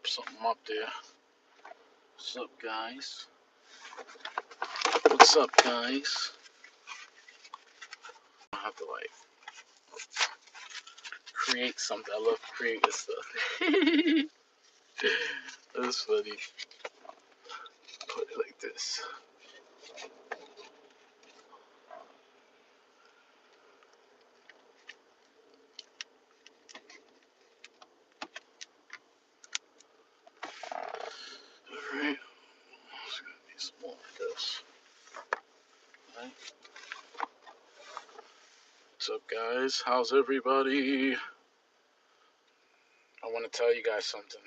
something up there. What's up, guys? What's up, guys? I have to like create something. I love creating stuff. That's funny. Put it like this. Alright. It's gonna be small like this. Right. What's up, guys? How's everybody? I want to tell you guys something.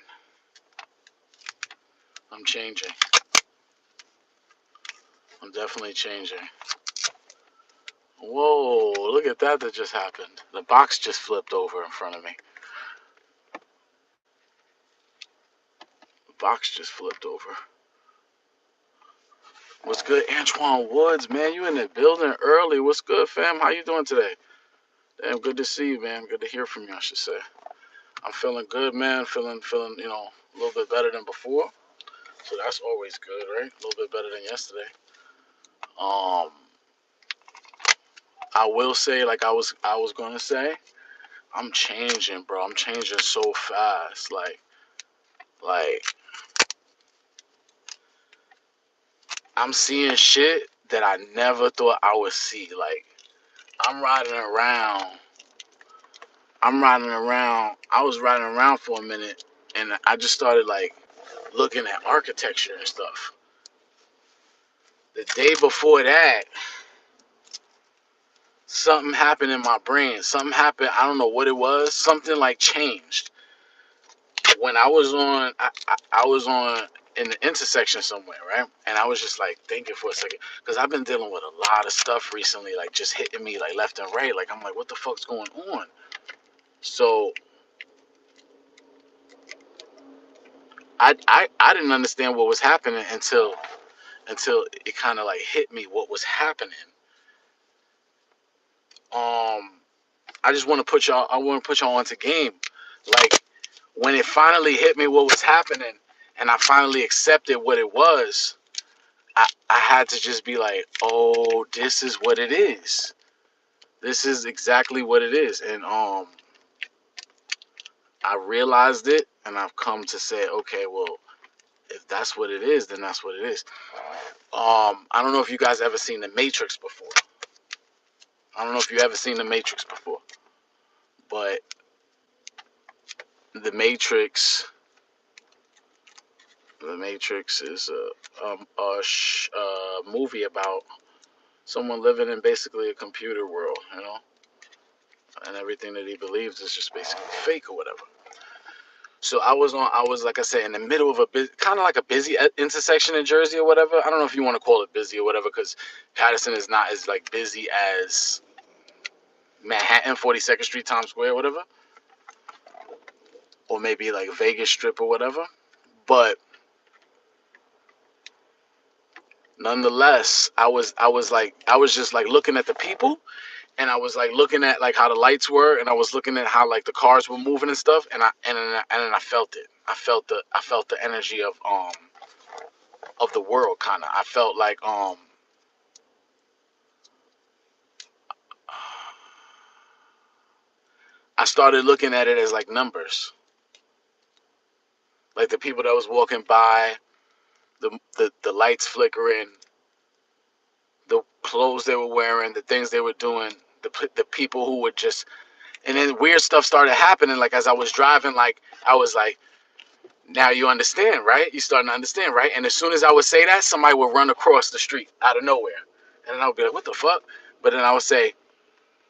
I'm changing. I'm definitely changing. Whoa, look at that just happened. The box just flipped over in front of me. The box just flipped over. What's good, Antoine Woods, man? You in the building early. What's good, fam? How you doing today? Damn, good to see you, man. Good to hear from you, I should say. I'm feeling good, man. Feeling, a little bit better than before. So that's always good, right? A little bit better than yesterday. I will say, like I was gonna say, I'm changing, bro. I'm changing so fast. Like I'm seeing shit that I never thought I would see. Like I'm riding around. I'm riding around. I was riding around for a minute, and I just started like looking at architecture and stuff. The day before that, something happened in my brain. Something happened. I don't know what it was. Something like changed. When I was on in the intersection somewhere, right? And I was just like thinking for a second, because I've been dealing with a lot of stuff recently, like just hitting me like left and right. Like I'm like, what the fuck's going on? So I didn't understand what was happening until it kind of like hit me what was happening. Um, I just want to put y'all. I want to put y'all onto game. Like when it finally hit me what was happening, and I finally accepted what it was. I had to just be like, oh, this is what it is. This is exactly what it is. And I realized it, and I've come to say, okay, well, if that's what it is, then that's what it is. I don't know if you guys ever seen The Matrix before. I don't know if you ever seen The Matrix before, but The Matrix, The Matrix is a movie about someone living in basically a computer world, and everything that he believes is just basically fake or whatever. So I was like I said, in the middle of a kind of like a busy intersection in Jersey or whatever. I don't know if you want to call it busy or whatever, because Patterson is not as like busy as Manhattan, 42nd Street, Times Square, whatever, or maybe like Vegas Strip or whatever. But nonetheless, I was just like looking at the people, and I was like looking at like how the lights were, and I was looking at how like the cars were moving and stuff, and then I felt it. I felt the energy of the world, kind of. I felt like I started looking at it as like numbers, like the people that was walking by, the lights flickering, the clothes they were wearing, the things they were doing, the people who would just, and then weird stuff started happening. Like as I was driving, like I was like, now you understand, right? You starting to understand, right? And as soon as I would say that, somebody would run across the street out of nowhere, and then I would be like, what the fuck? But then I would say,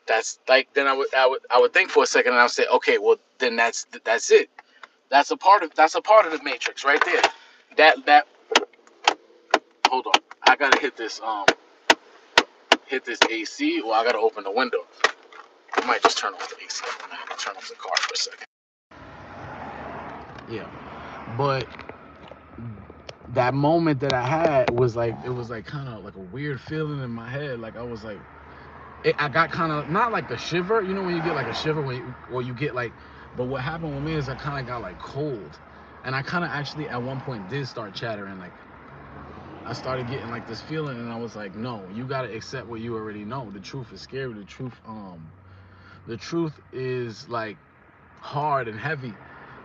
that's like, then I would think for a second, and I would say, okay, well then that's it. That's a part of the matrix right there. That hold on. I gotta hit this AC, or I gotta open the window. I might just turn off the AC. I'm gonna turn off the car for a second. Yeah. But that moment that I had was like, it was like kind of like a weird feeling in my head. Like I was like, I got kind of not like the shiver, when you get like a shiver or you get like, but what happened with me is I kind of got like cold. And I kind of actually at one point did start chattering. Like I started getting like this feeling, and I was like, no, you gotta accept what you already know. The truth is scary. The truth is like hard and heavy.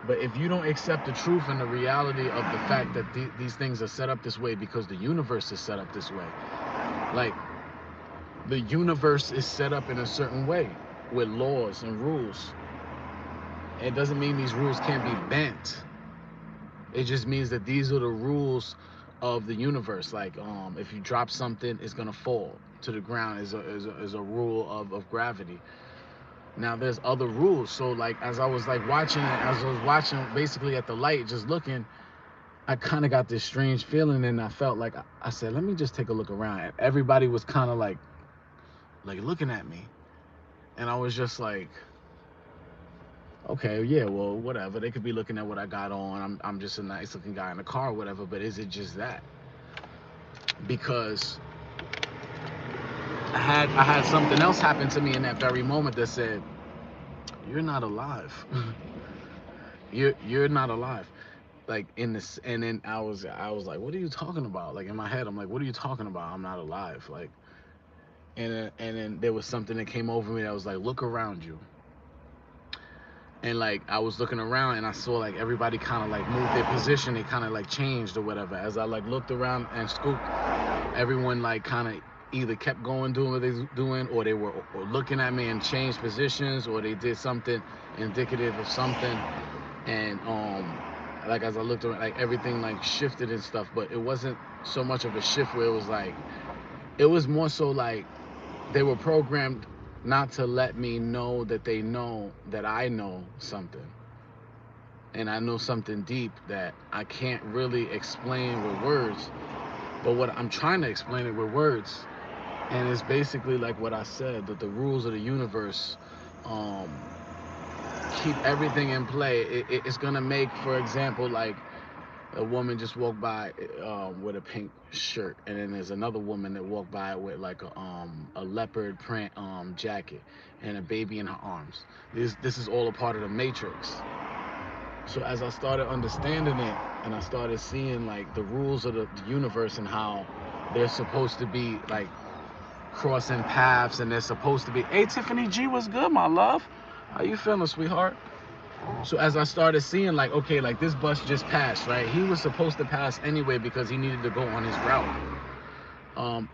But if you don't accept the truth and the reality of the fact that these things are set up this way because the universe is set up this way, like the universe is set up in a certain way with laws and rules. It doesn't mean these rules can't be bent. It just means that these are the rules of the universe. Like if you drop something, it's gonna fall to the ground. Is a rule of gravity. Now there's other rules. So like as I was like watching it, as I was watching basically at the light, just looking, I kind of got this strange feeling, and I felt like I said, let me just take a look around. And everybody was kind of like looking at me, and I was just like, okay, yeah, well, whatever. They could be looking at what I got on. I'm just a nice looking guy in a car or whatever. But is it just that? Because I had something else happen to me in that very moment that said, you're not alive. You're not alive. Like in this, and then I was like, what are you talking about? Like in my head, I'm like, what are you talking about? I'm not alive. Like, and then there was something that came over me that was like, look around you. And like I was looking around and I saw like everybody kind of like moved their position. They kind of like changed or whatever. As I like looked around and scooped, everyone like kind of either kept going doing what they was doing, or they were or looking at me and changed positions, or they did something indicative of something. And like as I looked around, like everything like shifted and stuff. But it wasn't so much of a shift where it was like, it was more so like they were programmed not to let me know that they know that I know something. And I know something deep that I can't really explain with words. But what I'm trying to explain it with words. And it's basically like what I said, that the rules of the universe um, keep everything in play. It's going to make, for example, like a woman just walked by with a pink shirt, and then there's another woman that walked by with like a leopard print jacket and a baby in her arms. This is all a part of the matrix. So as I started understanding it, and I started seeing like the rules of the universe and how they're supposed to be like crossing paths, and they're supposed to be, hey Tiffany G, what's good, my love? How you feeling, sweetheart? So as I started seeing like, okay, like this bus just passed, right? He was supposed to pass anyway because he needed to go on his route.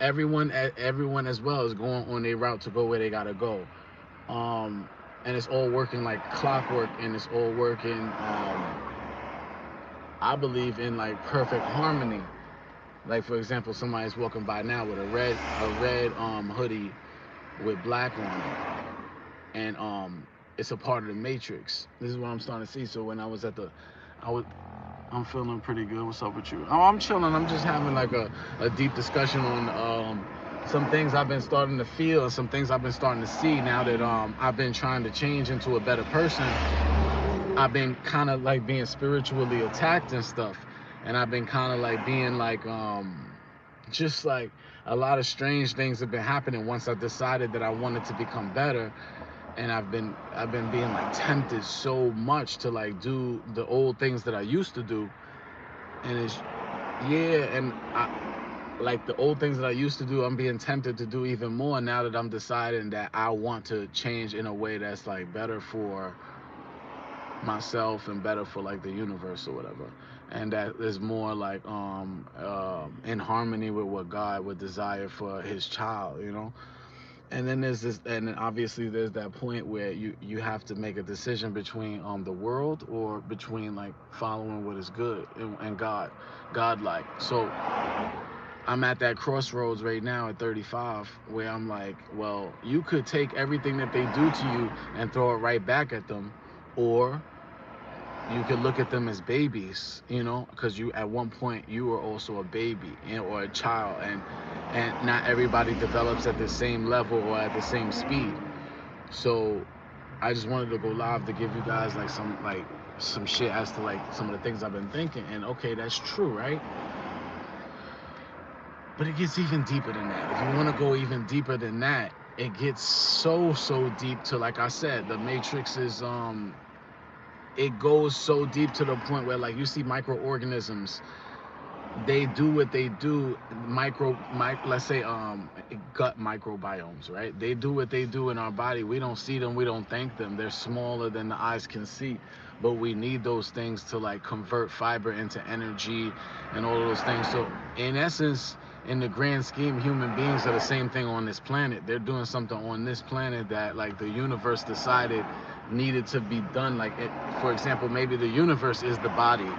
Everyone as well is going on their route to go where they gotta go. Um, and it's all working like clockwork, and it's all working, I believe, in like perfect harmony. Like for example, somebody's walking by now with a red hoodie with black on it, and it's a part of the matrix. This is what I'm starting to see. So when I was at the, I was I'm feeling pretty good. What's up with you? Oh, I'm chilling. I'm just having like a deep discussion on some things I've been starting to feel and some things I've been starting to see now that I've been trying to change into a better person. I've been kind of like being spiritually attacked and stuff, and I've been kind of like being like just like a lot of strange things have been happening once I decided that I wanted to become better. And I've been being like tempted so much to like do the old things that I used to do. And it's, yeah, and like the old things that I used to do, I'm being tempted to do even more now that I'm deciding that I want to change in a way that's like better for myself and better for like the universe or whatever. And that is more like in harmony with what God would desire for his child, you know? And then there's this, and then obviously there's that point where you have to make a decision between the world or between like following what is good and God like. So I'm at that crossroads right now at 35 where I'm like, well, you could take everything that they do to you and throw it right back at them, or you could look at them as babies, you know, because you at one point you were also a baby, you know, or a child, and not everybody develops at the same level or at the same speed. So I just wanted to go live to give you guys like some shit as to like some of the things I've been thinking. And okay, that's true, right? But it gets even deeper than that. If you want to go even deeper than that, it gets so deep to, like I said, the matrix is it goes so deep to the point where, like, you see microorganisms, they do what they do. Let's say gut microbiomes, right? They do what they do in our body. We don't see them, we don't thank them. They're smaller than the eyes can see, but we need those things to like convert fiber into energy and all of those things. So in essence, in the grand scheme, human beings are the same thing on this planet. They're doing something on this planet that like the universe decided needed to be done. Like for example, maybe the universe is the body,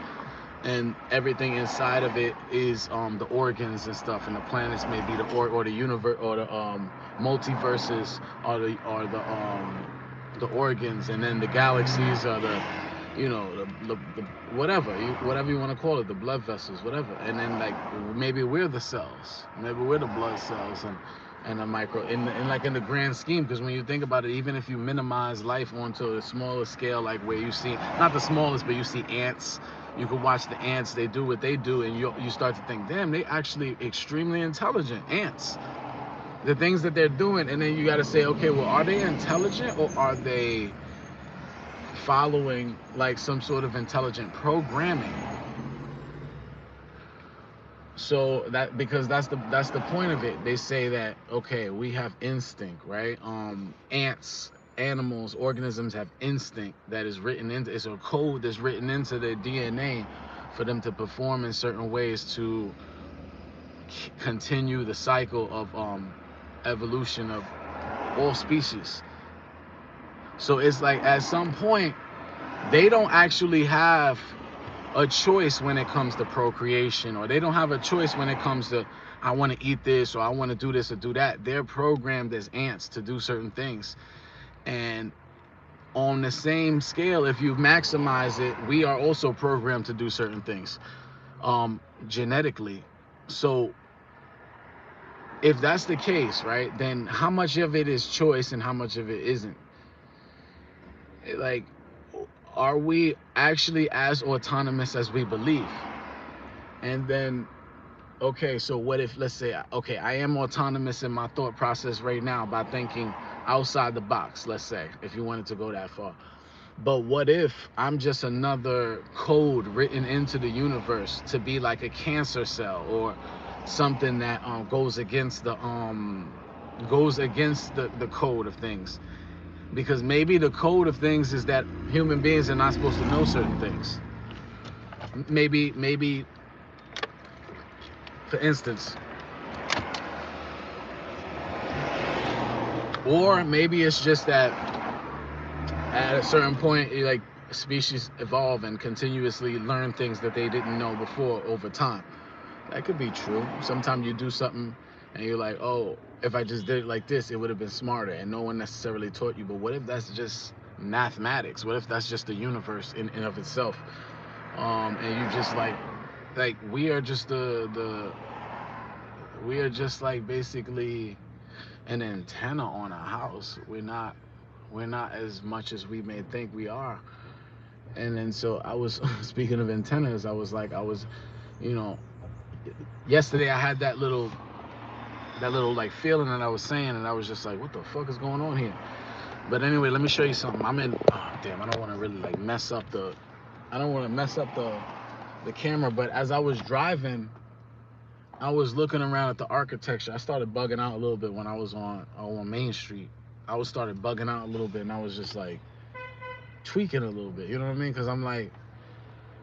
and everything inside of it is the organs and stuff, and the planets may be or the universe, or the multiverses are the organs, and then the galaxies are the, you know, the whatever you want to call it, the blood vessels, whatever. And then like maybe we're the cells, maybe we're the blood cells, and a micro in like in the grand scheme. Because when you think about it, even if you minimize life onto a smaller scale, like where you see, not the smallest, but you see ants, you can watch the ants, they do what they do, and you start to think, damn, they actually extremely intelligent ants, the things that they're doing. And then you got to say, okay, well, are they intelligent, or are they following like some sort of intelligent programming? So that, because that's the point of it. They say that, okay, we have instinct, right? Ants, animals, organisms have instinct that is written into, it's a code that's written into their DNA for them to perform in certain ways to continue the cycle of evolution of all species. So it's like at some point they don't actually have a choice when it comes to procreation, or they don't have a choice when it comes to, I want to eat this, or I want to do this or do that. They're programmed as ants to do certain things. And on the same scale, if you maximize it, we are also programmed to do certain things genetically. So if that's the case, right, then how much of it is choice and how much of it isn't? Like, are we actually as autonomous as we believe? And then, okay, so what if, let's say, okay, I am autonomous in my thought process right now by thinking outside the box, let's say, if you wanted to go that far. But what if I'm just another code written into the universe to be like a cancer cell, or something that goes against the the code of things? Because maybe the code of things is that human beings are not supposed to know certain things. Maybe for instance, or maybe it's just that at a certain point, like, species evolve and continuously learn things that they didn't know before over time. That could be true. Sometimes you do something and you're like, oh, if I just did it like this, it would have been smarter, and no one necessarily taught you. But what if that's just mathematics? What if that's just the universe in and of itself? And you just like we are just we are just like basically an antenna on a house. We're not as much as we may think we are. And then so I was speaking of antennas, I was, you know, yesterday I had that little like feeling that I was saying, and I was just like, what the fuck is going on here? But anyway, let me show you something. I'm in, oh damn, I don't want to really like mess up the camera. But as I was driving, I was looking around at the architecture. I started bugging out a little bit when I was on Main Street. I was started bugging out a little bit, and I was just like tweaking a little bit, you know what I mean? Because I'm like,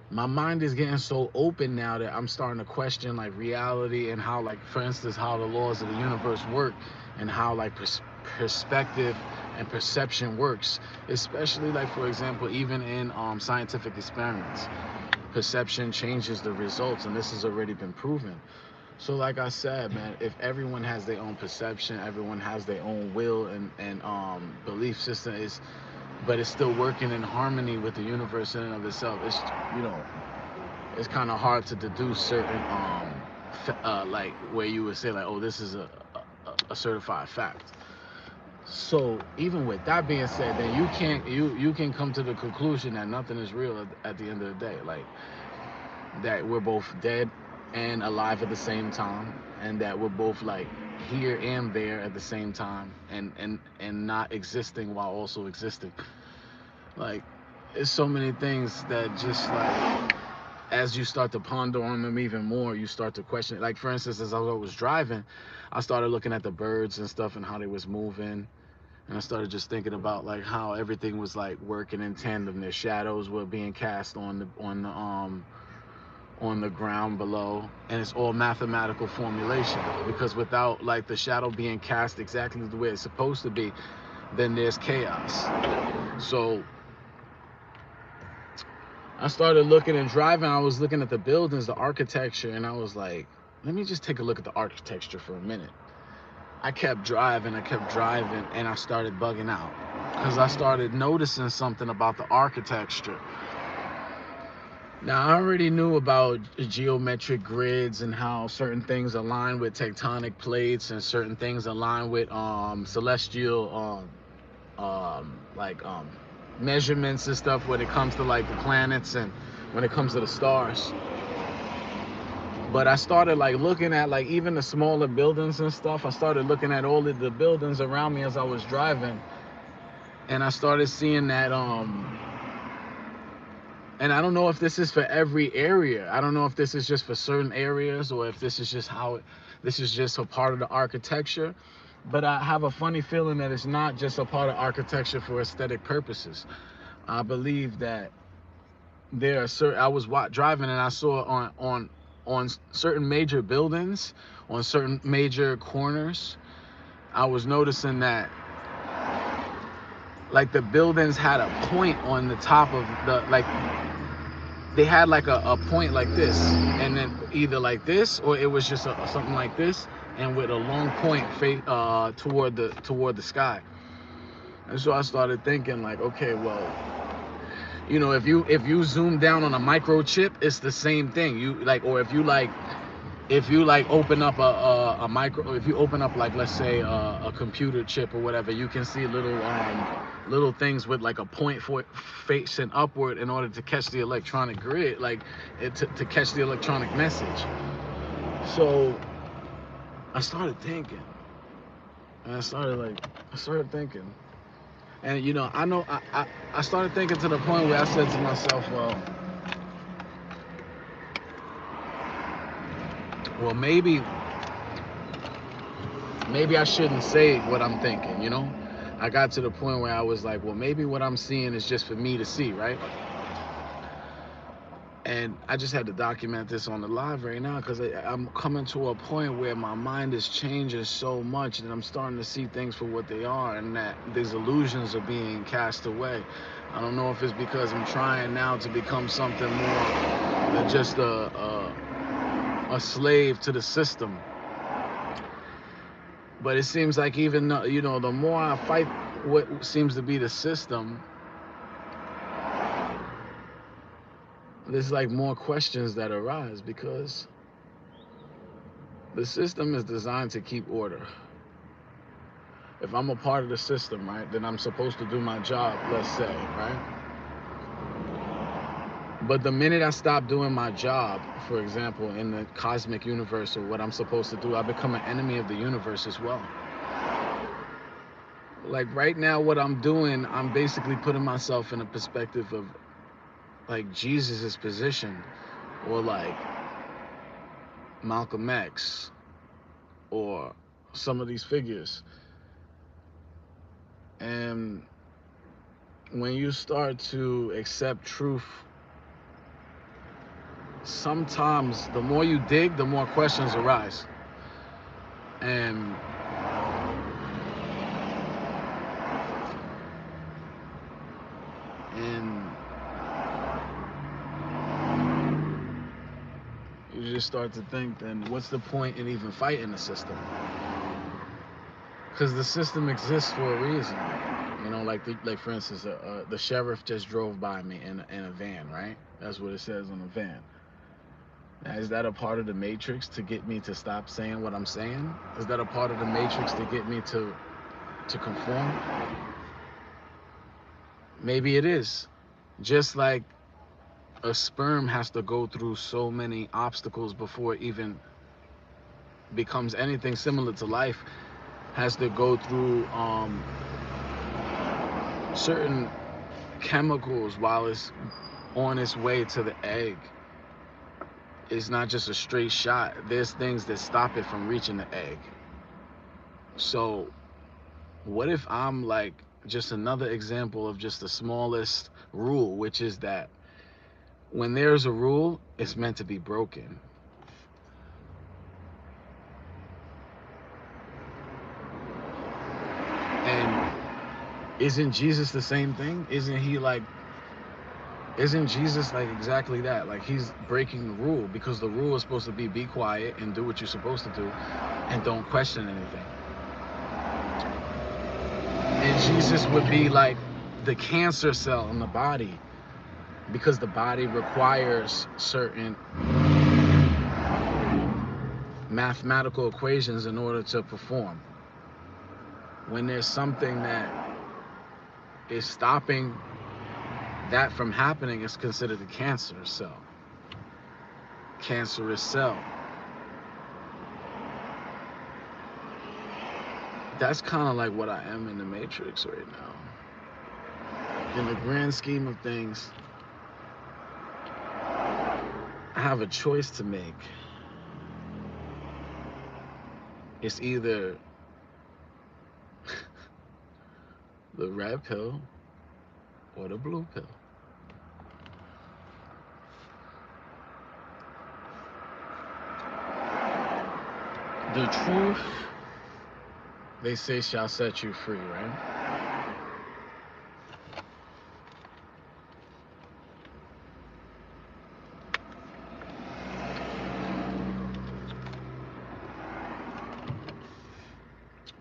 my mind is getting so open now that I'm starting to question like reality, and how, like, for instance, how the laws of the universe work, and how like perspective and perception works, especially like, for example, even in scientific experiments, perception changes the results, and this has already been proven. So like I said, man, if everyone has their own perception, everyone has their own will and belief system, is but it's still working in harmony with the universe in and of itself. It's, you know, it's kind of hard to deduce certain like where you would say like, oh, this is a certified fact. So even with that being said, then you can come to the conclusion that nothing is real at the end of the day. Like, that we're both dead and alive at the same time, and that we're both like here and there at the same time, and not existing while also existing. Like, it's so many things that just like as you start to ponder on them even more, you start to question it. Like for instance, as I was driving, I started looking at the birds and stuff and how they was moving. And I started just thinking about like how everything was like working in tandem. Their shadows were being cast on the ground below, and it's all mathematical formulation, because without like the shadow being cast exactly the way it's supposed to be, then there's chaos. So I started looking and driving. I was looking at the buildings, the architecture, and I was like, let me just take a look at the architecture for a minute. I kept driving, and I started bugging out because I started noticing something about the architecture. Now, I already knew about geometric grids and how certain things align with tectonic plates and certain things align with celestial like measurements and stuff when it comes to like the planets and when it comes to the stars. But I started like looking at like even the smaller buildings and stuff. I started looking at all of the buildings around me as I was driving, and I started seeing that and I don't know if this is for every area. I don't know if this is just for certain areas or if this is just this is just a part of the architecture. But I have a funny feeling that it's not just a part of architecture for aesthetic purposes. I believe that there are certain. I was driving and I saw on certain major buildings, on certain major corners, I was noticing that like the buildings had a point on the top of the like they had like a point like this, and then either like this or it was just something like this, and with a long point toward the sky. And so I started thinking like, okay, well, you know, if you zoom down on a microchip, it's the same thing. You like, or if you like open up a micro, if you open up like let's say a computer chip or whatever, you can see little things with like a point for facing upward in order to catch the electronic grid, like to catch the electronic message. So I started thinking, and I started thinking, and you know, I know I started thinking to the point where I said to myself, well, maybe I shouldn't say what I'm thinking, you know? I got to the point where I was like, well, maybe what I'm seeing is just for me to see, right? And I just had to document this on the live right now because I'm coming to a point where my mind is changing so much that I'm starting to see things for what they are and that these illusions are being cast away. I don't know if it's because I'm trying now to become something more than just a slave to the system. But it seems like even though, you know, the more I fight what seems to be the system, there's like more questions that arise because the system is designed to keep order. If I'm a part of the system, right, then I'm supposed to do my job, let's say, right? But the minute I stop doing my job, for example, in the cosmic universe or what I'm supposed to do, I become an enemy of the universe as well. Like right now, what I'm doing, I'm basically putting myself in a perspective of like Jesus's position, or like Malcolm X, or some of these figures. And when you start to accept truth, sometimes the more you dig, the more questions arise. And and you just start to think, then what's the point in even fighting the system? Because the system exists for a reason. You know, like for instance, the sheriff just drove by me in a van, right? That's what it says on the van. Now, is that a part of the matrix to get me to stop saying what I'm saying? Is that a part of the matrix to get me to conform? Maybe it is. Just like a sperm has to go through so many obstacles before it even becomes anything similar to life, has to go through certain chemicals while it's on its way to the egg. It's not just a straight shot. There's things that stop it from reaching the egg. So what if I'm like just another example of just the smallest rule, which is that when there's a rule, it's meant to be broken. And isn't Jesus the same thing? Isn't Jesus like exactly that? Like he's breaking the rule, because the rule is supposed to be quiet and do what you're supposed to do and don't question anything. And Jesus would be like the cancer cell in the body, because the body requires certain mathematical equations in order to perform. When there's something that is stopping that from happening, it's considered a cancer cell. Cancerous cell. That's kind of like what I am in the Matrix right now. In the grand scheme of things, I have a choice to make. It's either the red pill or the blue pill. The truth, they say, shall set you free, right?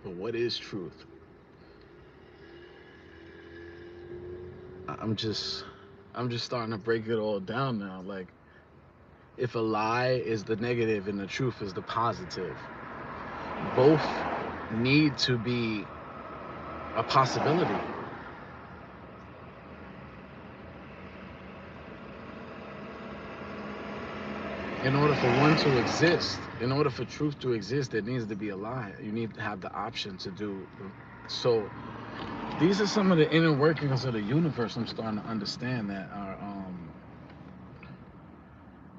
But what is truth? I'm just starting to break it all down now. Like, if a lie is the negative and the truth is the positive, both need to be a possibility. In order for one to exist, in order for truth to exist, there needs to be a lie. You need to have the option to do. So these are some of the inner workings of the universe I'm starting to understand that are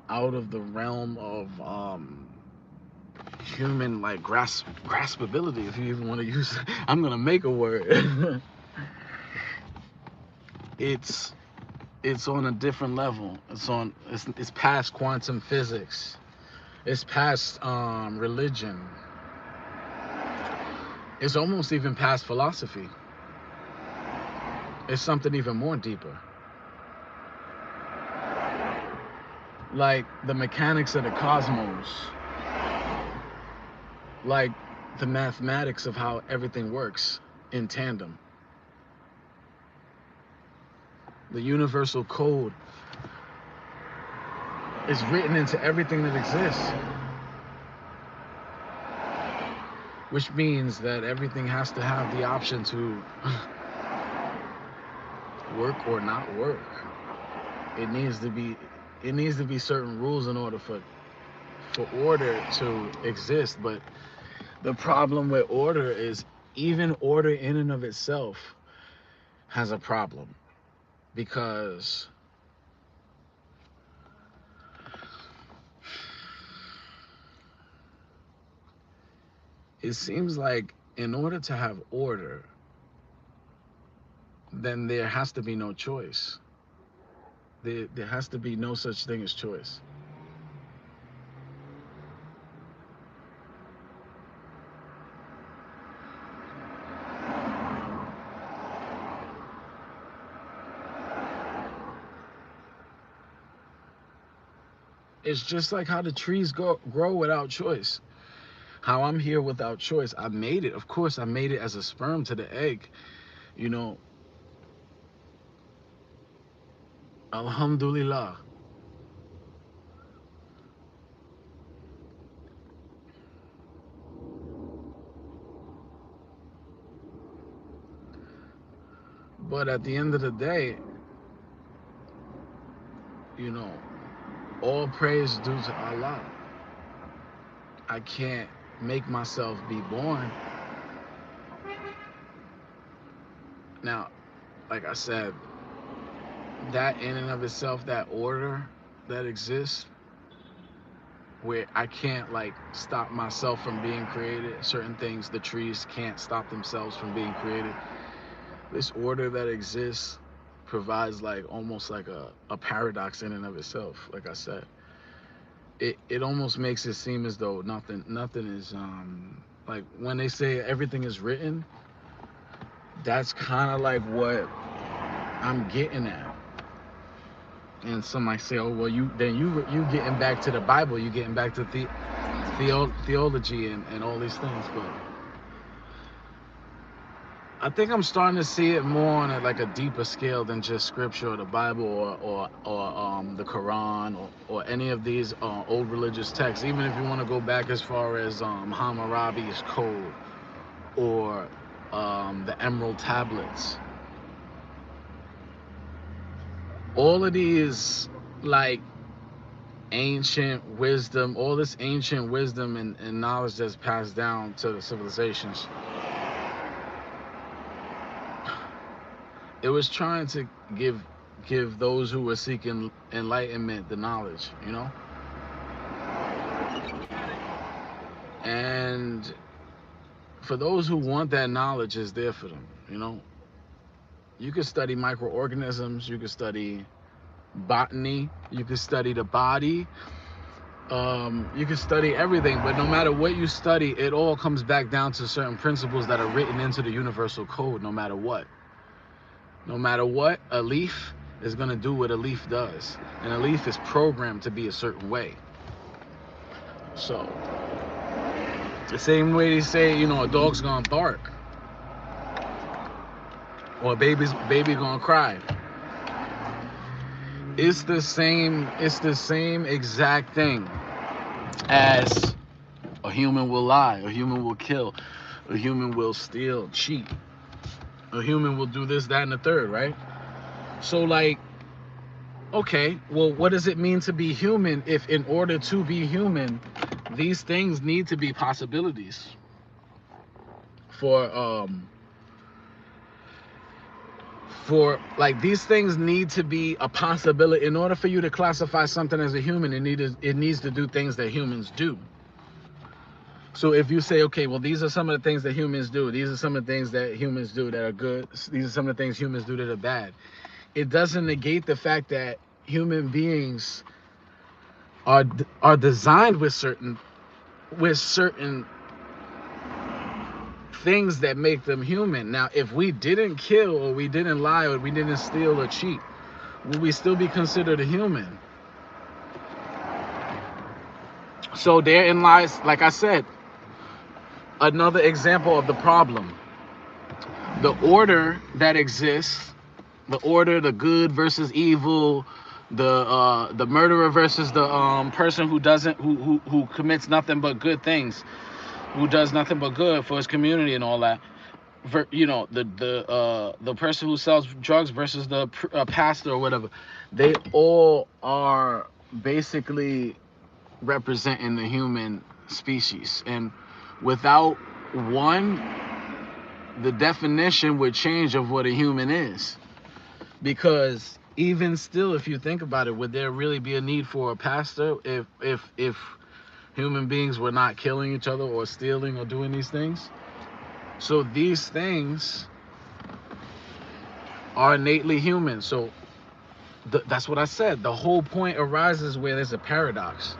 out of the realm of human like graspability, if you even want to use I'm gonna make a word. it's on a different level. It's past quantum physics. It's past religion. It's almost even past philosophy. It's something even more deeper. Like the mechanics of the cosmos. Like the mathematics of how everything works in tandem. The universal code is written into everything that exists. Which means that everything has to have the option to work or not work. It needs to be certain rules in order for order to exist. But the problem with order is even order in and of itself has a problem, because it seems like in order to have order, then there has to be no choice. There has to be no such thing as choice. It's just like how the trees grow without choice. How I'm here without choice. I made it. Of course, I made it as a sperm to the egg. You know, Alhamdulillah. But at the end of the day, you know, all praise due to Allah. I can't make myself be born. Now, like I said, that in and of itself, that order that exists, where I can't like stop myself from being created. Certain things, the trees can't stop themselves from being created. This order that exists provides like almost like a paradox in and of itself. Like I said, it almost makes it seem as though nothing is like when they say everything is written, that's kind of like what I'm getting at. And some might say, oh well, you getting back to the Bible, you getting back to theology and all these things. But I think I'm starting to see it more on a deeper scale than just scripture or the Bible or the Quran or any of these old religious texts. Even if you want to go back as far as Hammurabi's Code or the Emerald Tablets, all of these like ancient wisdom, all this ancient wisdom and knowledge that's passed down to the civilizations, it was trying to give those who were seeking enlightenment the knowledge, you know. And for those who want that knowledge, is there for them, you know. You could study microorganisms, you could study botany, you could study the body, you could study everything, but no matter what you study, it all comes back down to certain principles that are written into the universal code. No matter what, a leaf is going to do what a leaf does, and a leaf is programmed to be a certain way. So the same way they say, you know, a dog's gonna bark or a baby gonna cry, it's the same exact thing as a human will lie, a human will kill, a human will steal, cheat, a human will do this, that, and the third, right? So like, okay, well, what does it mean to be human if in order to be human, these things need to be possibilities for like these things need to be a possibility. In order for you to classify something as a human, it needs to do things that humans do. So if you say, okay, well, these are some of the things that humans do, these are some of the things that humans do that are good, these are some of the things humans do that are bad, it doesn't negate the fact that human beings are designed with certain things that make them human. Now, if we didn't kill or we didn't lie or we didn't steal or cheat, would we still be considered a human? So therein lies, like I said, another example of the problem. The order that exists, the order, the good versus evil, the murderer versus the person who commits nothing but good things, who does nothing but good for his community and all that. You know, the person who sells drugs versus the pastor or whatever. They all are basically representing the human species, and without one, the definition would change of what a human is. Because even still, if you think about it, would there really be a need for a pastor if human beings were not killing each other or stealing or doing these things? So these things are innately human. So that's what I said. The whole point arises where there's a paradox.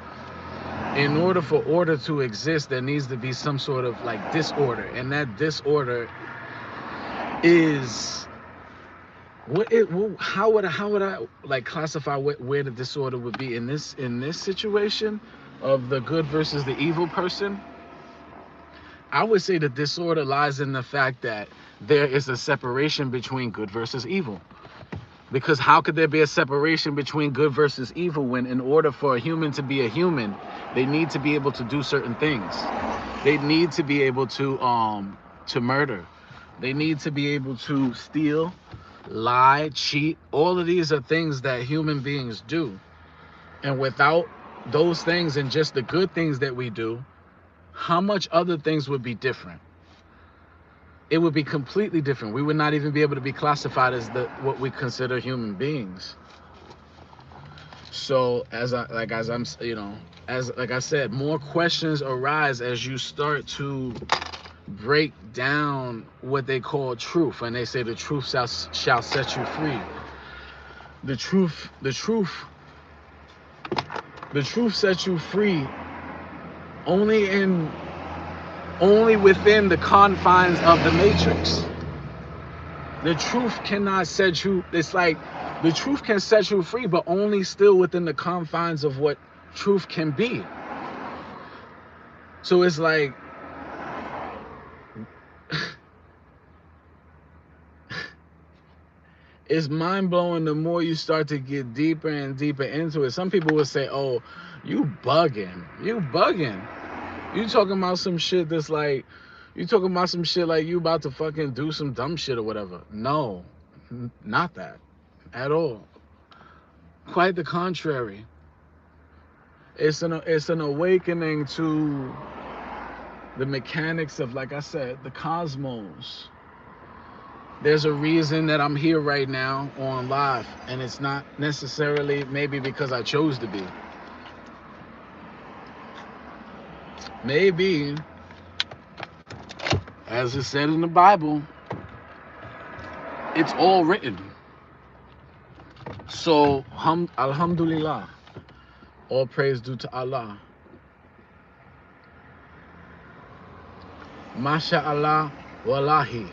In order for order to exist, there needs to be some sort of like disorder, and that disorder is how would I like classify where the disorder would be in this situation of the good versus the evil person? I would say the disorder lies in the fact that there is a separation between good versus evil. Because how could there be a separation between good versus evil when in order for a human to be a human, they need to be able to do certain things. They need to be able to murder. They need to be able to steal, lie, cheat. All of these are things that human beings do. And without those things and just the good things that we do, how much other things would be different? it would be completely different. We would not even be able to be classified as what we consider human beings. So as I'm, as like I said, more questions arise as you start to break down what they call truth, and they say the truth shall set you free. The truth sets you free only within the confines of the matrix. The truth cannot set you, it's like the truth can set you free, but only still within the confines of what truth can be. So it's like, it's mind-blowing the more you start to get deeper and deeper into it. Some people will say, oh, you bugging. You talking about some shit that's like, you talking about some shit like you about to fucking do some dumb shit or whatever. No, not that at all. Quite the contrary. It's an awakening to the mechanics of, like I said, the cosmos. There's a reason that I'm here right now on live, and it's not necessarily maybe because I chose to be. Maybe, as it said in the Bible, it's all written. So, alhamdulillah, all praise due to Allah. Masha'Allah, wallahi.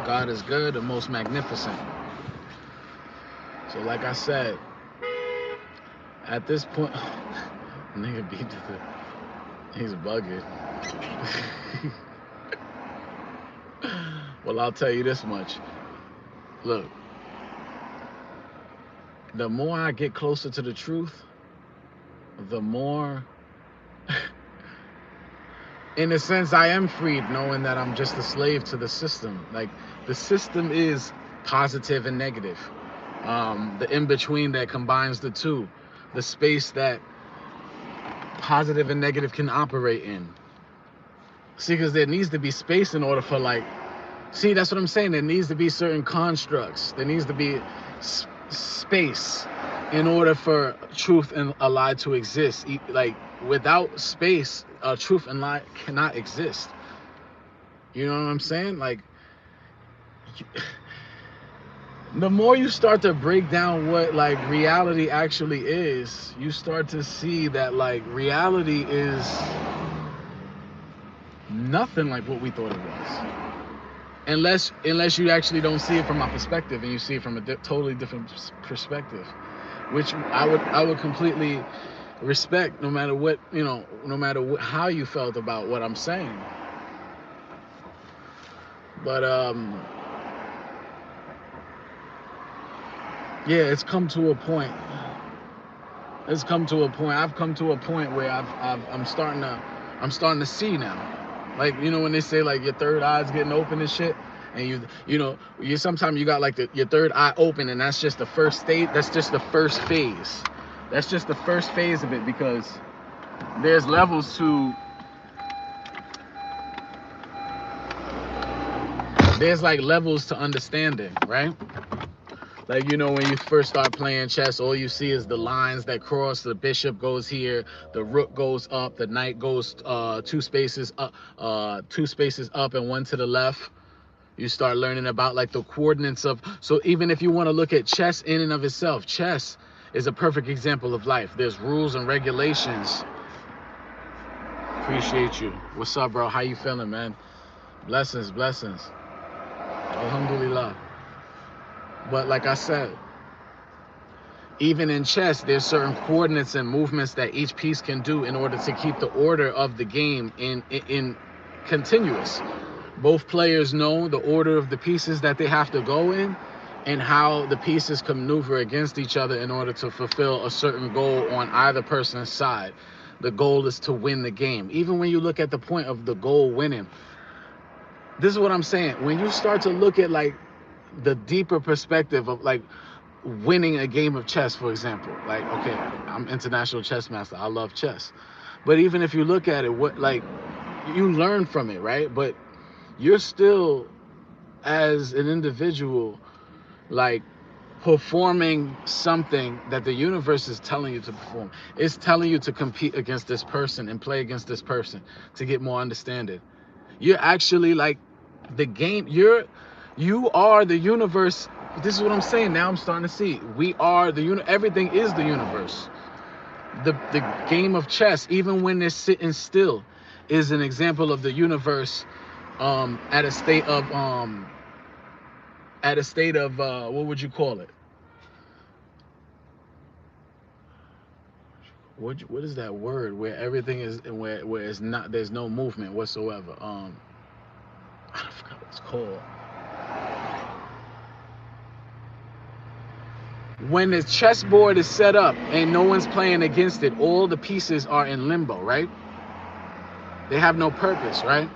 God is good and most magnificent. So like I said, at this point, nigga beat he's bugging. Well, I'll tell you this much. Look, the more I get closer to the truth, the more, in a sense, I am freed, knowing that I'm just a slave to the system. Like, the system is positive and negative. The in-between that combines the two. The space that positive and negative can operate in. See, because there needs to be space in order for, like, see, that's what I'm saying. There needs to be certain constructs. There needs to be space in order for truth and a lie to exist. Like, without space, truth and lie cannot exist. You know what I'm saying? Like, the more you start to break down what, like, reality actually is, you start to see that, like, reality is nothing like what we thought it was. Unless you actually don't see it from my perspective and you see it from a totally different perspective, which I would completely respect, no matter what, no matter how you felt about what I'm saying. But yeah, it's come to a point. I've come to a point where I'm starting to see now. Like, when they say, like, your third eye's getting open and shit, and you sometimes you got, like, your third eye open, and that's just the first stage. That's just the first phase. That's just the first phase of it, because there's levels to. There's, like, levels to understanding, right? Like, when you first start playing chess, all you see is the lines that cross. The bishop goes here, the rook goes up, the knight goes 2 spaces up, and 1 to the left. You start learning about, like, the coordinates of. So even if you want to look at chess in and of itself, chess is a perfect example of life. There's rules and regulations. Appreciate you. What's up, bro? How you feeling, man? Blessings. Alhamdulillah. But like I said, even in chess, there's certain coordinates and movements that each piece can do in order to keep the order of the game in continuous. Both players know the order of the pieces that they have to go in and how the pieces can maneuver against each other in order to fulfill a certain goal on either person's side. The goal is to win the game. Even when you look at the point of the goal winning, this is what I'm saying. When you start to look at, like, the deeper perspective of, like, winning a game of chess, for example. Like, okay, I'm international chess master. I love chess. But even if you look at it, what, like, you learn from it, right? But you're still, as an individual, like, performing something that the universe is telling you to perform. It's telling you to compete against this person and play against this person to get more understanding. You're actually like the game. You are the universe. This is what I'm saying. Now I'm starting to see. We are the everything is the universe. The game of chess, even when they're sitting still, is an example of the universe at a state of what would you call it? What is that word where everything is, where it's not, there's no movement whatsoever? I forgot what it's called. When the chessboard is set up and no one's playing against it, all the pieces are in limbo, right? They have no purpose, right?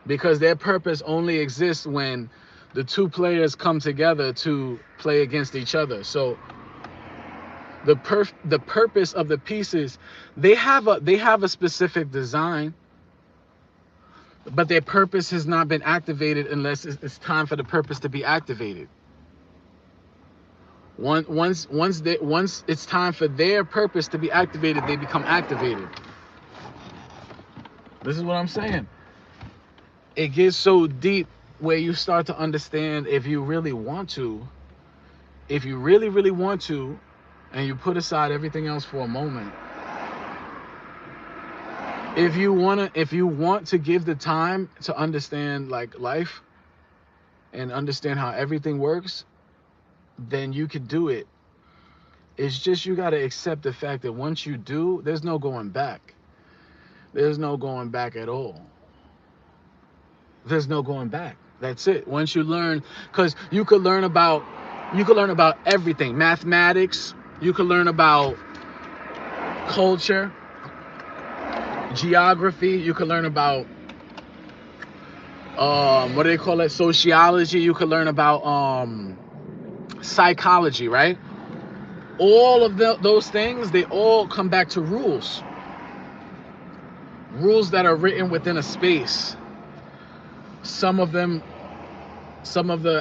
Because their purpose only exists when the two players come together to play against each other. So the purpose of the pieces, they have a specific design, but their purpose has not been activated unless it's time for the purpose to be activated. Once it's time for their purpose to be activated, they become activated. This is what I'm saying. It gets so deep where you start to understand, if you really want to, if you really, really want to, and you put aside everything else for a moment, if you want to give the time to understand, like, life and understand how everything works, then you could do it. It's just, you got to accept the fact that once you do, there's no going back. There's no going back at all. There's no going back. That's it. Once you learn, because you could learn about everything. Mathematics, you could learn about culture, geography, you could learn about what do they call it? Sociology, you could learn about psychology, right? All of those things, they all come back to rules. Rules that are written within a space. Some of the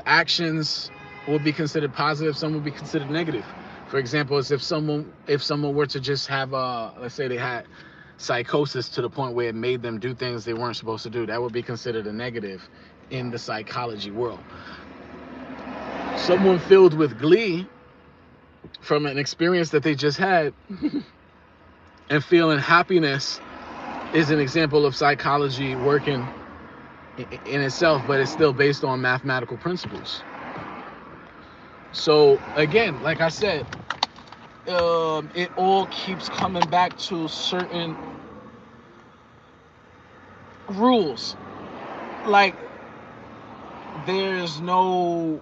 actions will be considered positive, some will be considered negative. For example, as if someone were to just have let's say they had psychosis to the point where it made them do things they weren't supposed to do, that would be considered a negative in the psychology world. Someone filled with glee from an experience that they just had and feeling happiness is an example of psychology working in itself, but it's still based on mathematical principles. So again, like I said, it all keeps coming back to certain rules. Like, there's no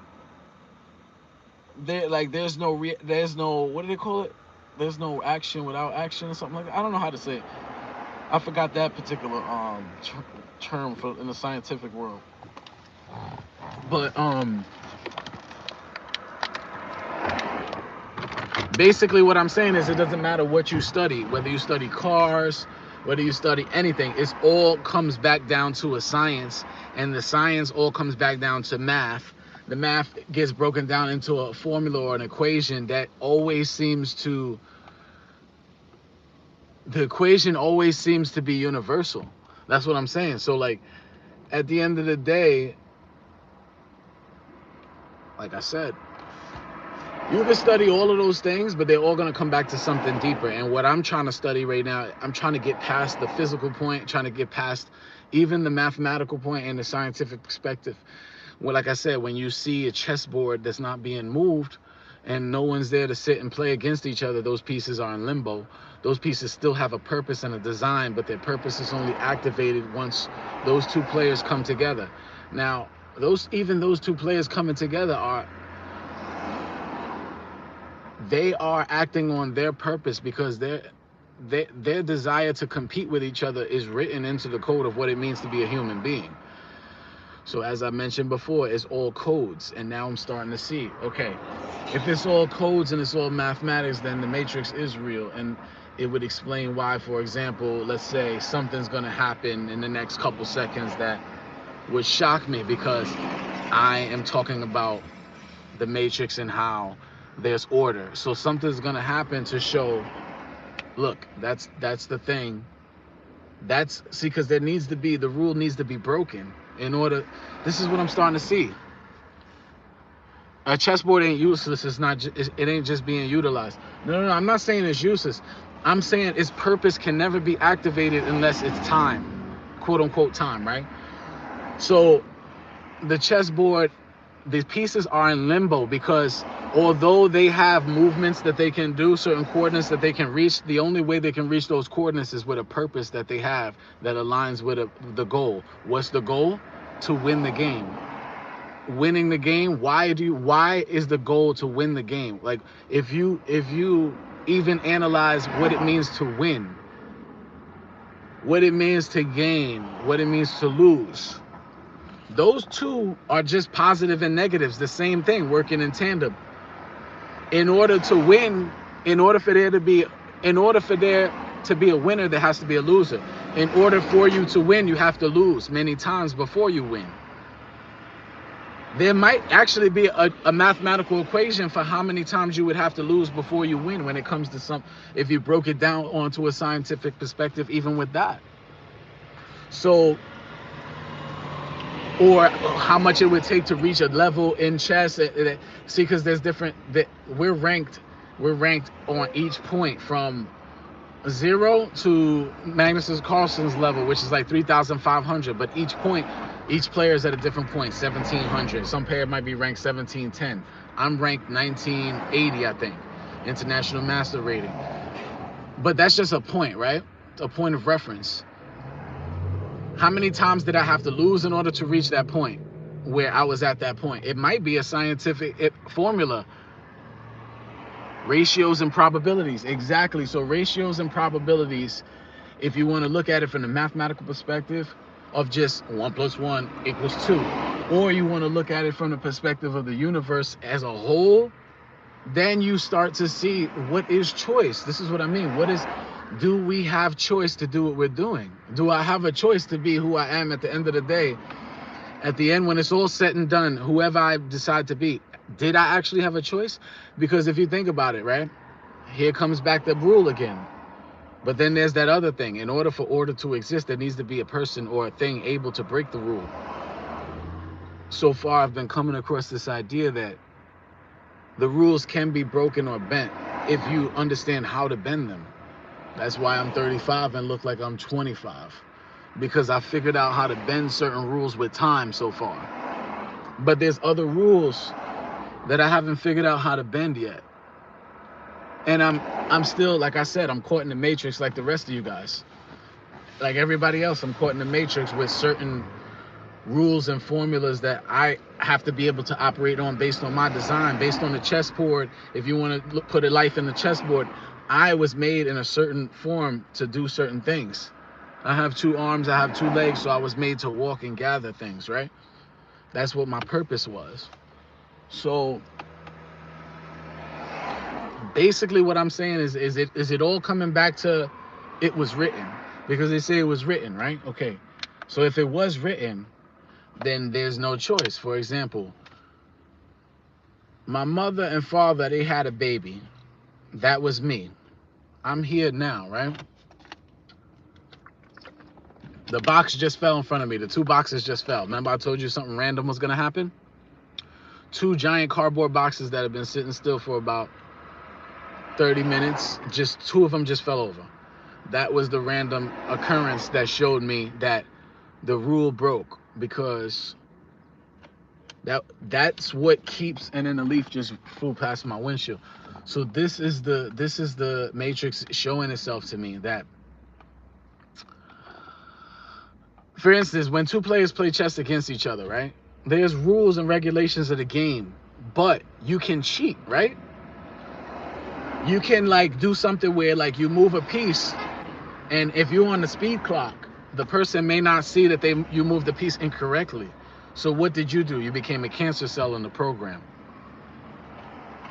what do they call it? There's no action without action or something like that. I don't know how to say it. I forgot that particular term for in the scientific world. But basically what I'm saying is, it doesn't matter what you study, whether you study cars, whether you study anything, it all comes back down to a science, and the science all comes back down to math. The math gets broken down into a formula or an equation that always seems to, the equation always seems to be universal. That's what I'm saying. So, like, at the end of the day, like I said, you can study all of those things, but they're all going to come back to something deeper. And what I'm trying to study right now, I'm trying to get past the physical point, trying to get past even the mathematical point and the scientific perspective. Well, like I said, when you see a chessboard that's not being moved and no one's there to sit and play against each other, those pieces are in limbo. Those pieces still have a purpose and a design, but their purpose is only activated once those two players come together. Now, those two players coming together are acting on their purpose, because their desire to compete with each other is written into the code of what it means to be a human being. So as I mentioned before, it's all codes. And now I'm starting to see, okay, if it's all codes and it's all mathematics, then the matrix is real. And it would explain why, for example, let's say something's going to happen in the next couple seconds that would shock me, because I am talking about the matrix and how there's order. So something's going to happen to show, look, that's the thing. That's, see, because there needs to be, the rule needs to be broken in order. This is what I'm starting to see. A chessboard ain't useless. It's not, it ain't just being utilized. No, I'm not saying it's useless. I'm saying its purpose can never be activated unless it's time, quote unquote time, right? So the chessboard, the pieces are in limbo, because although they have movements that they can do, certain coordinates that they can reach, the only way they can reach those coordinates is with a purpose that they have that aligns with the goal. What's the goal? To win the game. Winning the game. Why is the goal to win the game? Like, if you even analyze what it means to win, what it means to gain, what it means to lose, those two are just positive and negatives, the same thing, working in tandem. In order to win, in order for there to be a winner, there has to be a loser. In order for you to win, you have to lose many times before you win. There might actually be a mathematical equation for how many times you would have to lose before you win when it comes to some, if you broke it down onto a scientific perspective, even with that. So, or how much it would take to reach a level in chess. See, because there's different, we're ranked on each point from 0 to Magnus Carlsen's level, which is like 3,500. But each point, each player is at a different point, 1,700. Some player might be ranked 1,710. I'm ranked 1980, I think, international master rating. But that's just a point, right? A point of reference. How many times did I have to lose in order to reach that point where I was at that point? It might be a scientific formula. Ratios and probabilities. Exactly. So ratios and probabilities, if you want to look at it from the mathematical perspective of just 1 + 1 = 2, or you want to look at it from the perspective of the universe as a whole, then you start to see what is choice. This is what I mean. Do we have choice to do what we're doing? Do I have a choice to be who I am at the end of the day? At the end, when it's all said and done, whoever I decide to be, did I actually have a choice? Because if you think about it, right? Here comes back the rule again. But then there's that other thing. In order for order to exist, there needs to be a person or a thing able to break the rule. So far, I've been coming across this idea that the rules can be broken or bent if you understand how to bend them. That's why I'm 35 and look like I'm 25, because I figured out how to bend certain rules with time so far. But there's other rules that I haven't figured out how to bend yet. And I'm still, like I said, I'm caught in the matrix like the rest of you guys. Like everybody else, I'm caught in the matrix with certain rules and formulas that I have to be able to operate on based on my design, based on the chessboard. If you want to put a life in the chessboard, I was made in a certain form to do certain things. I have 2 arms, I have 2 legs, so I was made to walk and gather things, right? That's what my purpose was. So basically what I'm saying is it all coming back to it was written? Because they say it was written, right? Okay. So if it was written, then there's no choice. For example, my mother and father, they had a baby. That was me. I'm here now, right? The box just fell in front of me. The 2 boxes just fell. Remember I told you something random was going to happen? 2 giant cardboard boxes that have been sitting still for about 30 minutes. Just 2 of them just fell over. That was the random occurrence that showed me that the rule broke, because that's what keeps, and then the leaf just flew past my windshield. So this is the matrix showing itself to me, that, for instance, when 2 players play chess against each other, right? There's rules and regulations of the game, but you can cheat, right? You can like do something where like you move a piece, and if you're on the speed clock, the person may not see that you moved the piece incorrectly. So what did you do? You became a cancer cell in the program.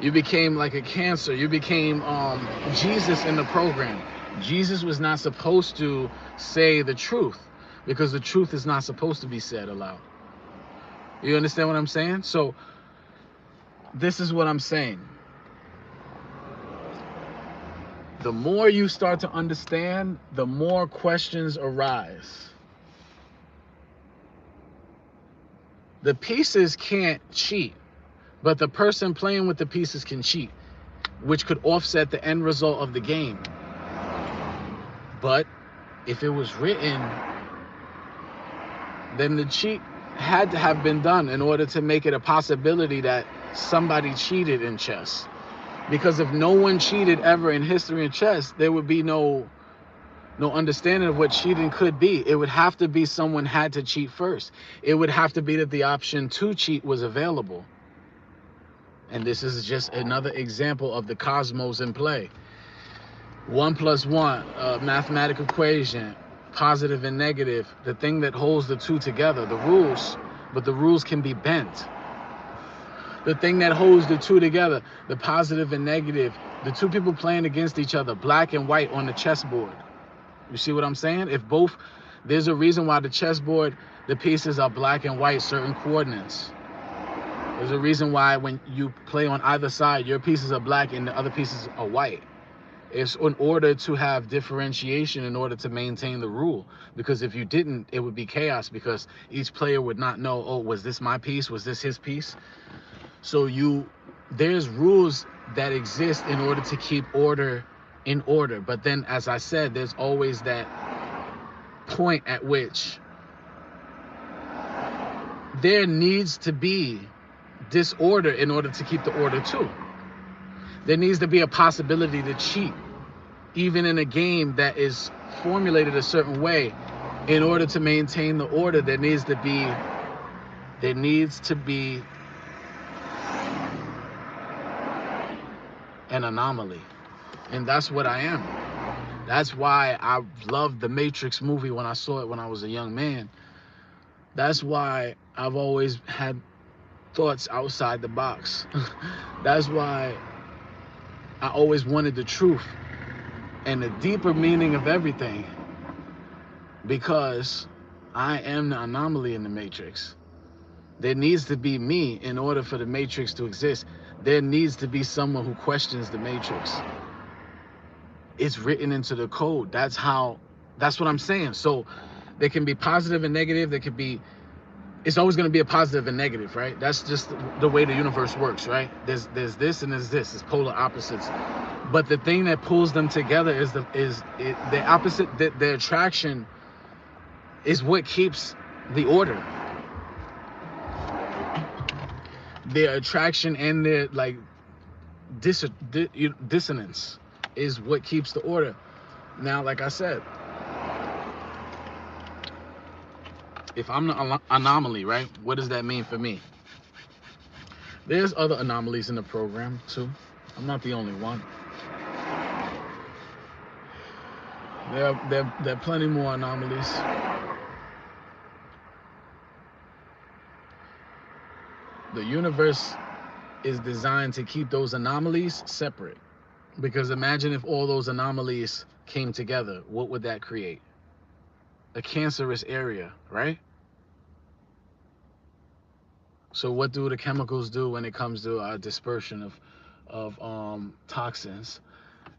You became like a cancer. You became Jesus in the program. Jesus was not supposed to say the truth because the truth is not supposed to be said aloud. You understand what I'm saying? So this is what I'm saying. The more you start to understand, the more questions arise. The pieces can't cheat, but the person playing with the pieces can cheat, which could offset the end result of the game. But if it was written, then the cheat had to have been done in order to make it a possibility that somebody cheated in chess. Because if no one cheated ever in history in chess, there would be no understanding of what cheating could be. It would have to be someone had to cheat first. It would have to be that the option to cheat was available. And this is just another example of the cosmos in play. 1 + 1, mathematical equation, positive and negative, the thing that holds the two together, the rules, but the rules can be bent. The thing that holds the two together, the positive and negative, the two people playing against each other, black and white on the chessboard. You see what I'm saying? If both, there's a reason why the chessboard, the pieces are black and white, certain coordinates. There's a reason why when you play on either side, your pieces are black and the other pieces are white. It's in order to have differentiation, in order to maintain the rule. Because if you didn't, it would be chaos, because each player would not know, oh, was this my piece? Was this his piece? So there's rules that exist in order to keep order in order. But then, as I said, there's always that point at which there needs to be disorder in order to keep the order too. There needs to be a possibility to cheat, even in a game that is formulated a certain way. In order to maintain the order, there needs to be an anomaly. And that's what I am. That's why I loved the Matrix movie when I saw it when I was a young man. That's why I've always had thoughts outside the box. That's why I always wanted the truth and the deeper meaning of everything, because I am the anomaly in the Matrix. There needs to be me in order for the Matrix to exist. There needs to be someone who questions the Matrix. It's written into the code. That's what I'm saying. So there can be positive and negative. There could be, it's always going to be a positive and negative, right? That's just the way the universe works, right? There's this and there's this. It's polar opposites. But the thing that pulls them together is the opposite. The attraction is what keeps the order. Their attraction and their like dissonance is what keeps the order. Now, like I said, if I'm the anomaly, right, what does that mean for me? There's other anomalies in the program too. I'm not the only one. There are plenty more anomalies. The universe is designed to keep those anomalies separate. Because imagine if all those anomalies came together, what would that create? A cancerous area, right? So what do the chemicals do when it comes to dispersion of toxins?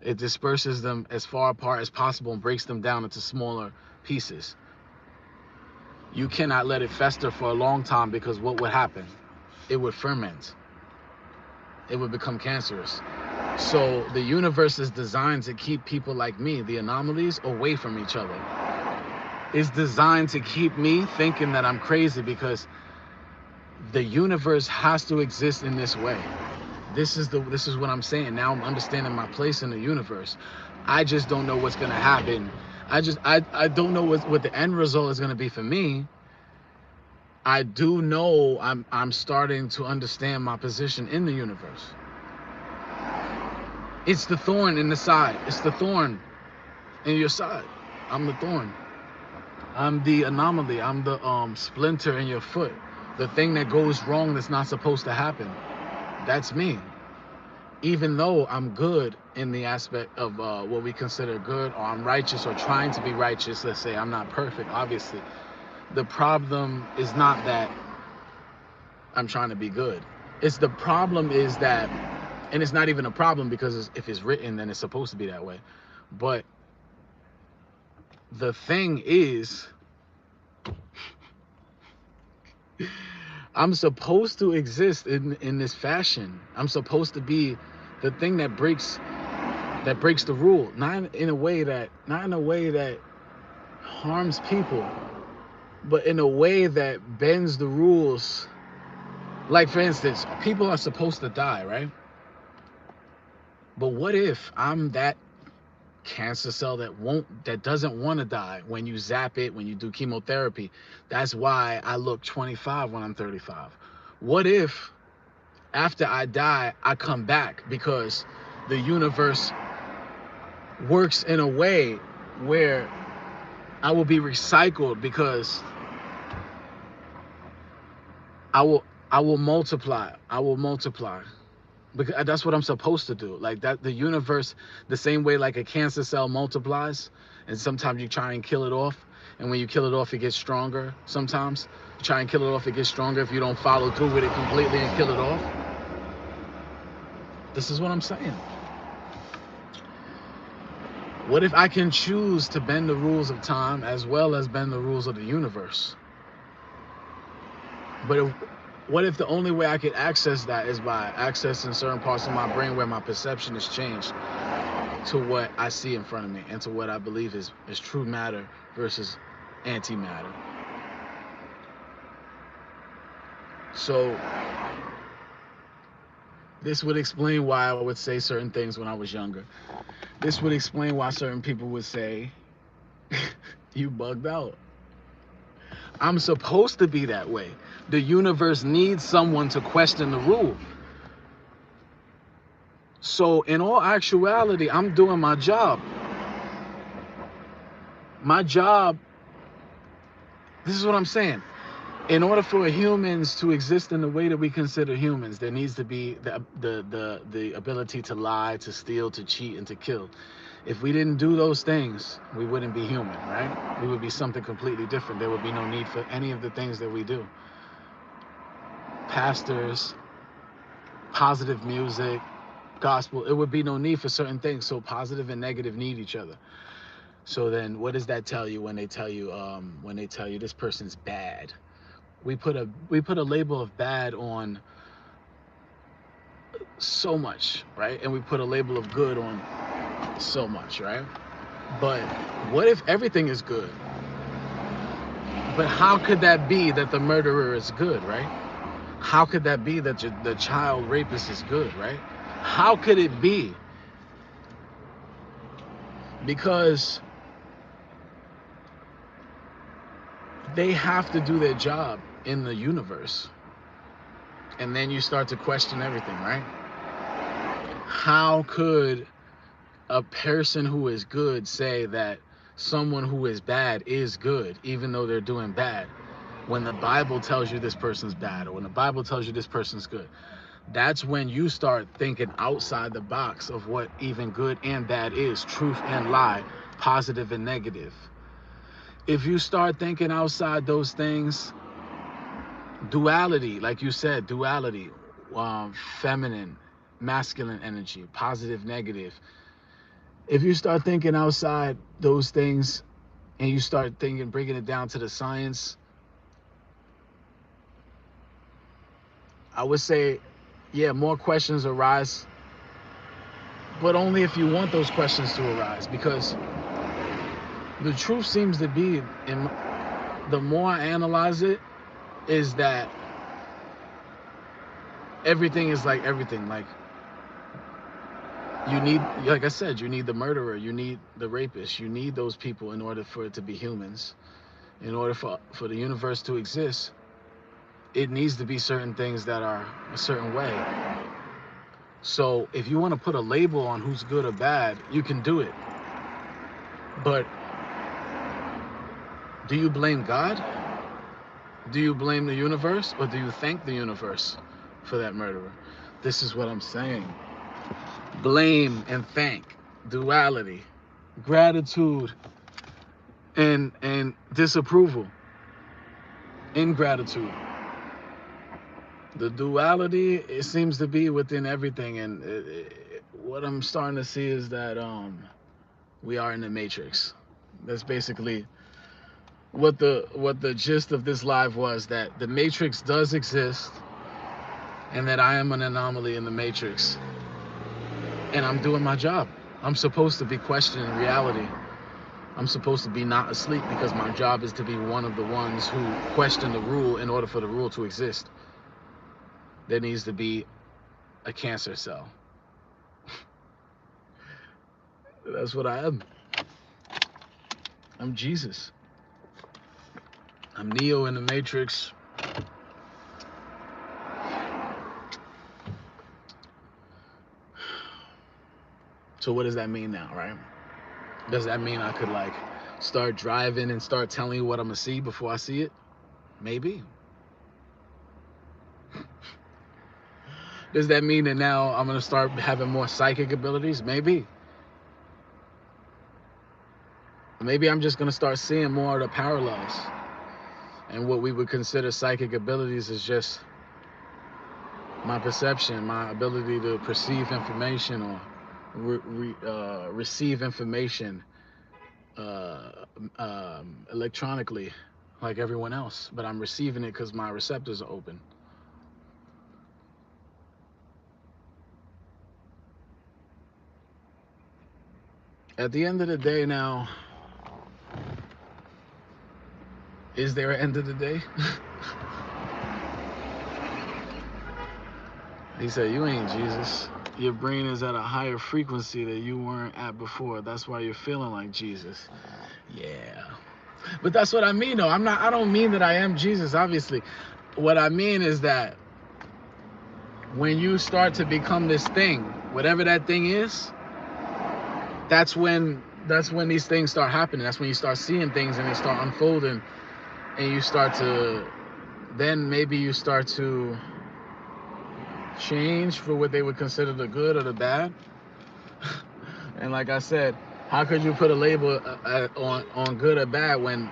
It disperses them as far apart as possible and breaks them down into smaller pieces. You cannot let it fester for a long time, because what would happen? It would ferment. It would become cancerous. So the universe is designed to keep people like me, the anomalies, away from each other. It's designed to keep me thinking that I'm crazy, because the universe has to exist in this way. This is what I'm saying. Now I'm understanding my place in the universe. I just don't know what's gonna happen. I don't know what the end result is gonna be for me. I do know I'm starting to understand my position in the universe. It's the thorn in the side. It's the thorn in your side. I'm the thorn. I'm the anomaly. I'm the splinter in your foot. The thing that goes wrong that's not supposed to happen, that's me. Even though I'm good in the aspect of what we consider good, or I'm righteous or trying to be righteous, let's say I'm not perfect, obviously. The problem is not that I'm trying to be good. The problem is that, and it's not even a problem because if it's written, then it's supposed to be that way. But the thing is, I'm supposed to exist in this fashion. I'm supposed to be the thing that breaks the rule, not in a way that harms people, but in a way that bends the rules. Like, for instance, people are supposed to die, right? But what if I'm that cancer cell that doesn't want to die when you zap it, when you do chemotherapy? That's why I look 25 when I'm 35. What if after I die, I come back because the universe works in a way where I will be recycled, because I will multiply. Because that's what I'm supposed to do. Like that, the universe, the same way like a cancer cell multiplies, and sometimes you try and kill it off, and when you kill it off, it gets stronger. Sometimes you try and kill it off, it gets stronger if you don't follow through with it completely and kill it off. This is what I'm saying. What if I can choose to bend the rules of time as well as bend the rules of the universe? But what if the only way I could access that is by accessing certain parts of my brain where my perception is changed to what I see in front of me and to what I believe is true matter versus antimatter? So this would explain why I would say certain things when I was younger. This would explain why certain people would say, you bugged out. I'm supposed to be that way. The universe needs someone to question the rule. So in all actuality, I'm doing my job. My job, this is what I'm saying. In order for humans to exist in the way that we consider humans, there needs to be the ability to lie, to steal, to cheat, and to kill. If we didn't do those things, we wouldn't be human, right? We would be something completely different. There would be no need for any of the things that we do. Pastors, positive music, gospel, it would be no need for certain things. So positive and negative need each other. So then what does that tell you when they tell you this person's bad? We put a label of bad on so much, right? And we put a label of good on so much, right? But what if everything is good? But how could that be that the murderer is good, right? How could that be that the child rapist is good, right? How could it be? Because they have to do their job in the universe. And then you start to question everything, right? How could a person who is good say that someone who is bad is good, even though they're doing bad, when the Bible tells you this person's bad, or when the Bible tells you this person's good? That's when you start thinking outside the box of what even good and bad is, truth and lie, positive and negative. If you start thinking outside those things, duality, like you said, duality, feminine, masculine energy, positive, negative. If you start thinking outside those things and you start thinking, bringing it down to the science, I would say, yeah, more questions arise, but only if you want those questions to arise, because the truth seems to be, and the more I analyze it, is that everything is like everything. Like, you need, like I said, you need the murderer, you need the rapist, you need those people in order for it to be humans. In order for the universe to exist, it needs to be certain things that are a certain way. So if you want to put a label on who's good or bad, you can do it. But do you blame God? Do you blame the universe or do you thank the universe for that murderer? This is what I'm saying. Blame and thank, duality, gratitude and disapproval, ingratitude. The duality, it seems to be within everything, and what I'm starting to see is that we are in the matrix. That's basically what the gist of this live was, that the matrix does exist and that I am an anomaly in the matrix, and I'm doing my job. I'm supposed to be questioning reality. I'm supposed to be not asleep because my job is to be one of the ones who question the rule in order for the rule to exist. There needs to be a cancer cell. That's what I am. I'm Jesus. I'm Neo in the Matrix. So what does that mean now, right? Does that mean I could like start driving and start telling you what I'm gonna see before I see it? Maybe. Does that mean that now I'm gonna start having more psychic abilities? Maybe. Maybe I'm just gonna start seeing more of the parallels. And what we would consider psychic abilities is just my perception, my ability to perceive information or receive information electronically like everyone else. But I'm receiving it because my receptors are open. At the end of the day now, is there an end of the day? He said, you ain't Jesus. Your brain is at a higher frequency that you weren't at before. That's why you're feeling like Jesus. Yeah. But that's what I mean though. I don't mean that I am Jesus, obviously. What I mean is that when you start to become this thing, whatever that thing is, that's when these things start happening. That's when you start seeing things and they start unfolding, and you start to, then maybe you start to change for what they would consider the good or the bad. And like I said, how could you put a label on good or bad when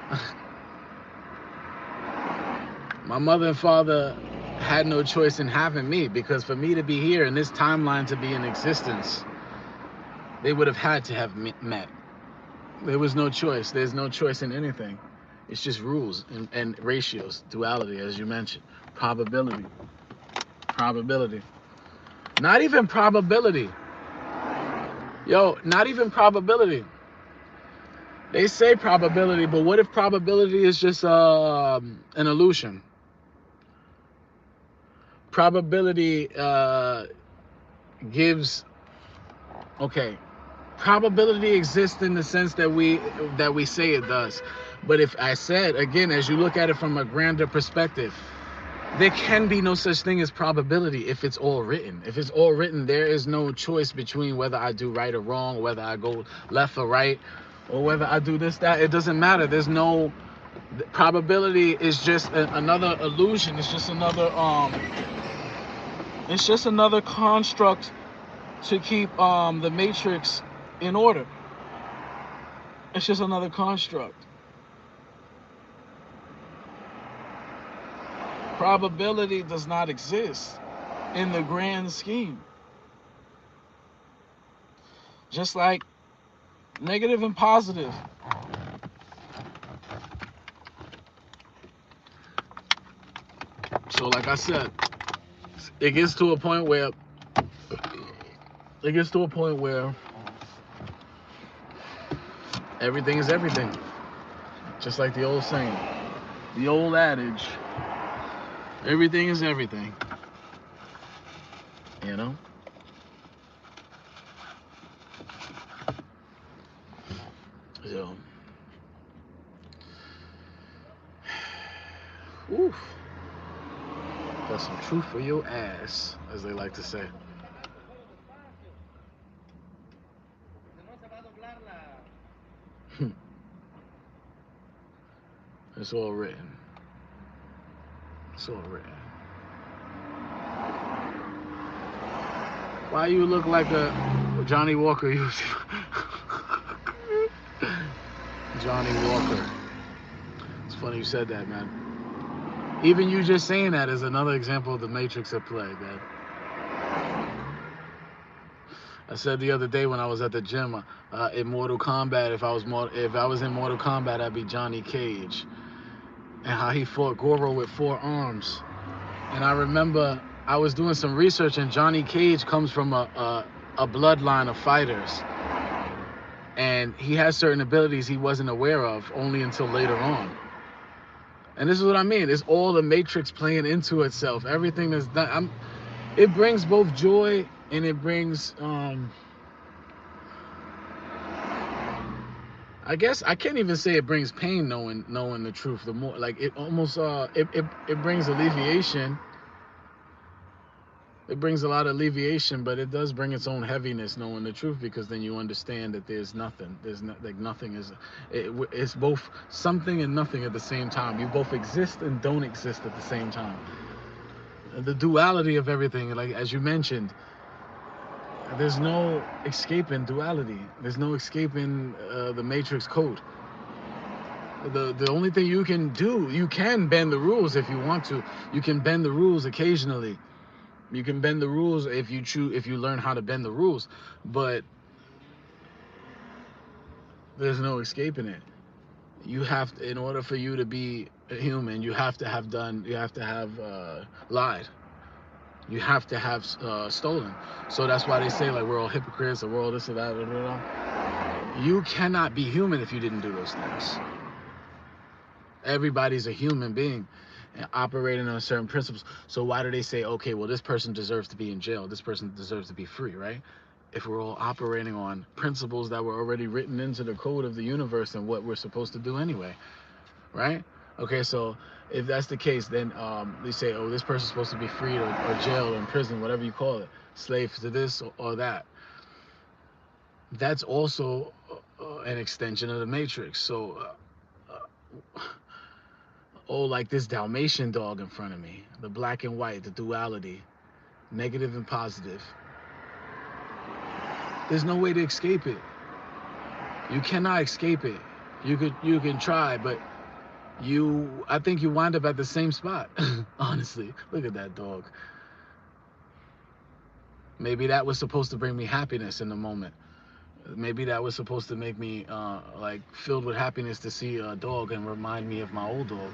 my mother and father had no choice in having me? Because for me to be here in this timeline to be in existence, they would have had to have met. There was no choice. There's no choice in anything. It's just rules and ratios, duality, as you mentioned, probability. Not even probability. Yo, not even probability. They say probability, but what if probability is just an illusion? Probability gives, okay, probability exists in the sense that we say it does. But if I said, again, as you look at it from a grander perspective, there can be no such thing as probability if it's all written. If it's all written, there is no choice between whether I do right or wrong, whether I go left or right, or whether I do this, that. It doesn't matter. There's no, probability is just another illusion. It's just another construct to keep the matrix in order. It's just another construct. Probability does not exist in the grand scheme. Just like negative and positive. So like I said, it gets to a point where everything is everything. Just like the old saying, the old adage, everything is everything. You know? So, oof. That's some truth for your ass, as they like to say. It's all written. It's all written. Why you look like a Johnny Walker? Johnny Walker. It's funny you said that, man. Even you just saying that is another example of the Matrix at play, man. I said the other day when I was at the gym, in Mortal Kombat, if I was in Mortal Kombat, I'd be Johnny Cage, and how he fought Goro with 4 arms. And I remember I was doing some research, and Johnny Cage comes from a bloodline of fighters, and he has certain abilities he wasn't aware of only until later on. And this is what I mean. It's all the Matrix playing into itself. Everything that's done. It brings both joy and it brings, I guess I can't even say it brings pain knowing the truth. The more like it almost it brings alleviation. It brings a lot of alleviation, but it does bring its own heaviness knowing the truth, because then you understand that there's nothing. There's not, like, nothing is. It's both something and nothing at the same time. You both exist and don't exist at the same time. The duality of everything, like as you mentioned, there's no escaping duality. There's no escaping the Matrix code. The only thing you can do, you can bend the rules if you want to. You can bend the rules occasionally. You can bend the rules if you choose, if you learn how to bend the rules, but there's no escaping it. You have to, in order for you to be a human, you have to have lied. You have to have stolen. So that's why they say, like, we're all hypocrites, or we're all this or that. Blah, blah, blah. You cannot be human if you didn't do those things. Everybody's a human being and operating on certain principles. So why do they say, okay, well, this person deserves to be in jail, this person deserves to be free, right? If we're all operating on principles that were already written into the code of the universe and what we're supposed to do anyway, right? Okay, so if that's the case, then they say, oh, this person's supposed to be freed or jailed or in prison, whatever you call it, slave to this or that. That's also an extension of the Matrix. So oh, like this Dalmatian dog in front of me, the black and white, the duality, negative and positive. There's no way to escape it. You cannot escape it. You can try, but I think you wind up at the same spot. Honestly, look at that dog. Maybe that was supposed to bring me happiness in the moment. Maybe that was supposed to make me like filled with happiness to see a dog and remind me of my old dog.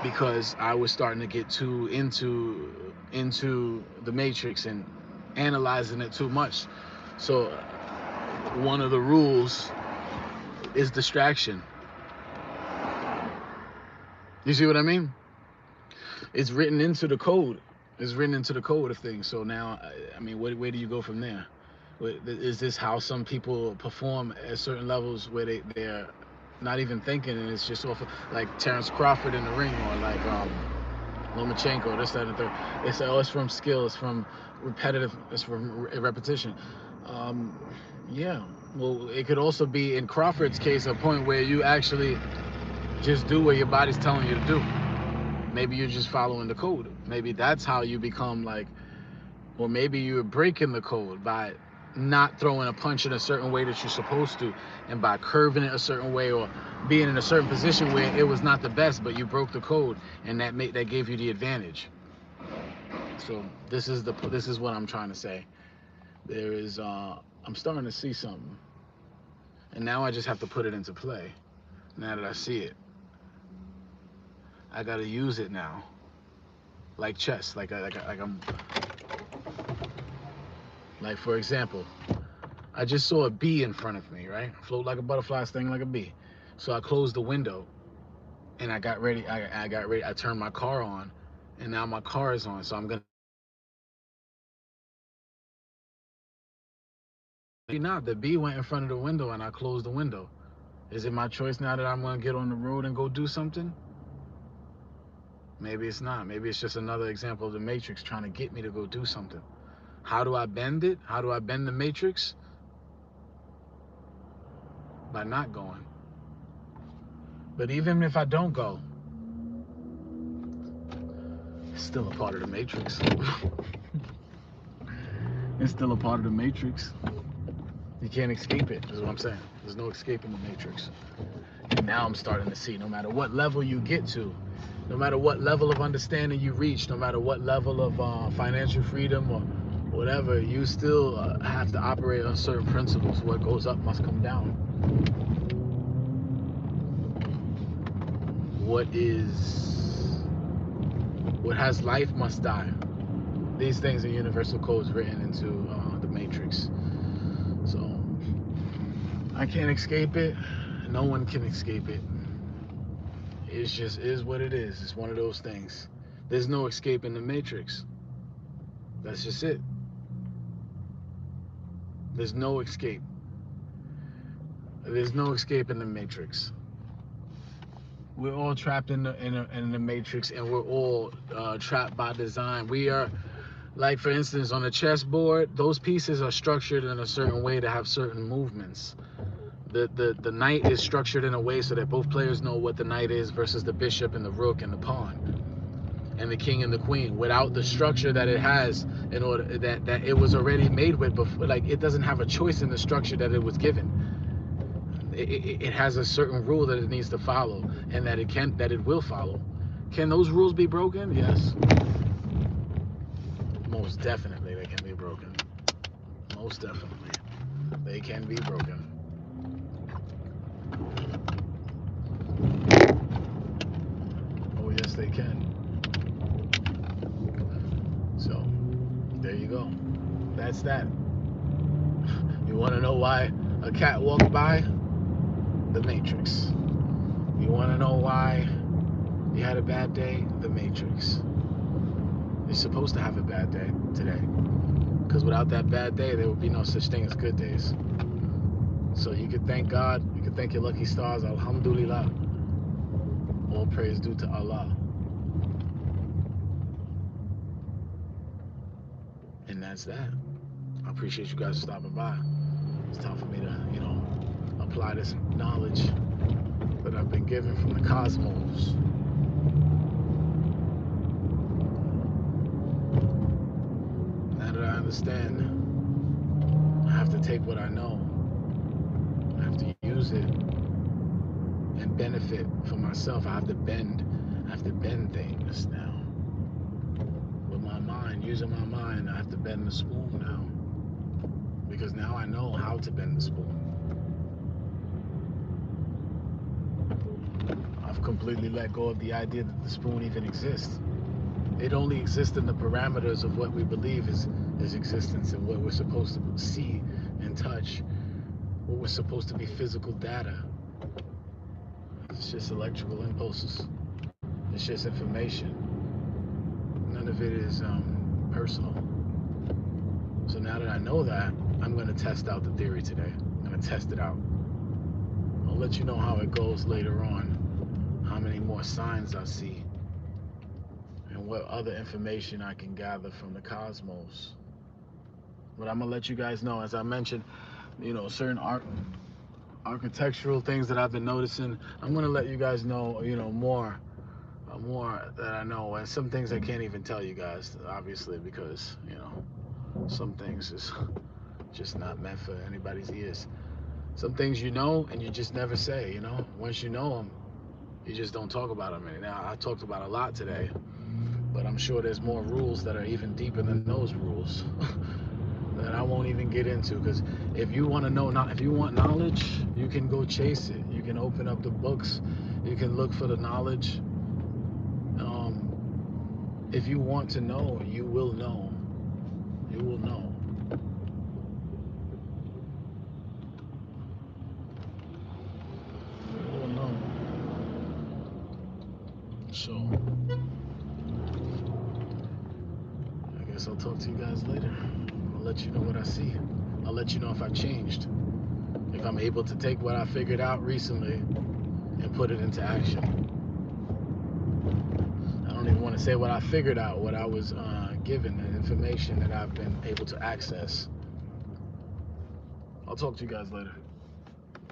Because I was starting to get too into the Matrix and analyzing it too much. So one of the rules is distraction. You see what I mean? It's written into the code. It's written into the code of things. So now, I mean, where do you go from there? Is this how some people perform at certain levels where they're not even thinking, and it's just off of, like Terrence Crawford in the ring, or like Lomachenko, this, that, and the third. They say, oh, it's from skill, it's from repetitive, it's from repetition. Yeah, well, it could also be, in Crawford's case, a point where you actually just do what your body's telling you to do. Maybe you're just following the code. Maybe that's how you become like, or maybe you're breaking the code by not throwing a punch in a certain way that you're supposed to, and by curving it a certain way, or being in a certain position where it was not the best, but you broke the code, and that gave you the advantage. So this is what I'm trying to say. There is I'm starting to see something, and now I just have to put it into play. Now that I see it, I gotta use it now, like chess, like I'm, like, for example, I just saw a bee in front of me, right? Float like a butterfly, sting like a bee. So I closed the window, and I got ready. I turned my car on, and now my car is on. So I'm gonna. Not the bee went in front of the window, and I closed the window. Is it my choice now that I'm gonna get on the road and go do something? Maybe it's not. Maybe it's just another example of the Matrix trying to get me to go do something. How do I bend it? How do I bend the Matrix? By not going. But even if I don't go, It's still a part of the Matrix. It's still a part of the Matrix. You can't escape it, is what I'm saying. There's no escaping the Matrix. And now I'm starting to see, no matter what level you get to, no matter what level of understanding you reach, no matter what level of financial freedom or whatever, you still have to operate on certain principles. What goes up must come down. What has life must die. These things are universal codes written into the Matrix. So I can't escape it. No one can escape it. It just is what it is. It's one of those things. There's no escape in the Matrix. That's just it. There's no escape. There's no escape in the Matrix. We're all trapped in the Matrix, and we're all trapped by design. We are, like for instance, on a chessboard, those pieces are structured in a certain way to have certain movements. The knight is structured in a way so that both players know what the knight is versus the bishop and the rook and the pawn and the king and the queen. Without the structure that it has, in order that it was already made with before, like it doesn't have a choice in the structure that it was given. It has a certain rule that it needs to follow, and that it will follow. Can those rules be broken? Yes. Most definitely they can be broken. Most definitely they can be broken. Oh yes, they can. So there you go. That's that. You want to know why a cat walked by? The Matrix. You want to know why you had a bad day? The Matrix. You're supposed to have a bad day today, because without that bad day, there would be no such thing as good days. So you could thank God, you could thank your lucky stars. Alhamdulillah. All praise due to Allah. And that's that. I appreciate you guys stopping by. It's time for me to, apply this knowledge that I've been given from the cosmos. Now that I understand, I have to take what I know. I have to use it and benefit for myself. I have to bend things now. With my mind, using my mind, I have to bend the spoon now. Because now I know how to bend the spoon. I've completely let go of the idea that the spoon even exists. It only exists in the parameters of what we believe is existence, and what we're supposed to see and touch, what we're supposed to be physical data. It's just electrical impulses. It's just information. None of it is personal. So now that I know that, I'm going to test out the theory today. I'm going to test it out. I'll let you know how it goes later on, how many more signs I see, and what other information I can gather from the cosmos. But I'm going to let you guys know, as I mentioned, certain architectural things that I've been noticing. I'm going to let you guys know, more that I know, and some things I can't even tell you guys, obviously, because, some things is just not meant for anybody's ears. Some things and you just never say, Once you know them, you just don't talk about them. Now, I talked about a lot today, but I'm sure there's more rules that are even deeper than those rules that I won't even get into, because if you want knowledge, you can go chase it. You can open up the books. You can look for the knowledge. If you want to know, you will know. You will know. You will know. So, I guess I'll talk to you guys later. I'll let you know what I see. I'll let you know if I've changed. If I'm able to take what I figured out recently and put it into action. I don't even want to say what I figured out, what I was given, the information that I've been able to access. I'll talk to you guys later.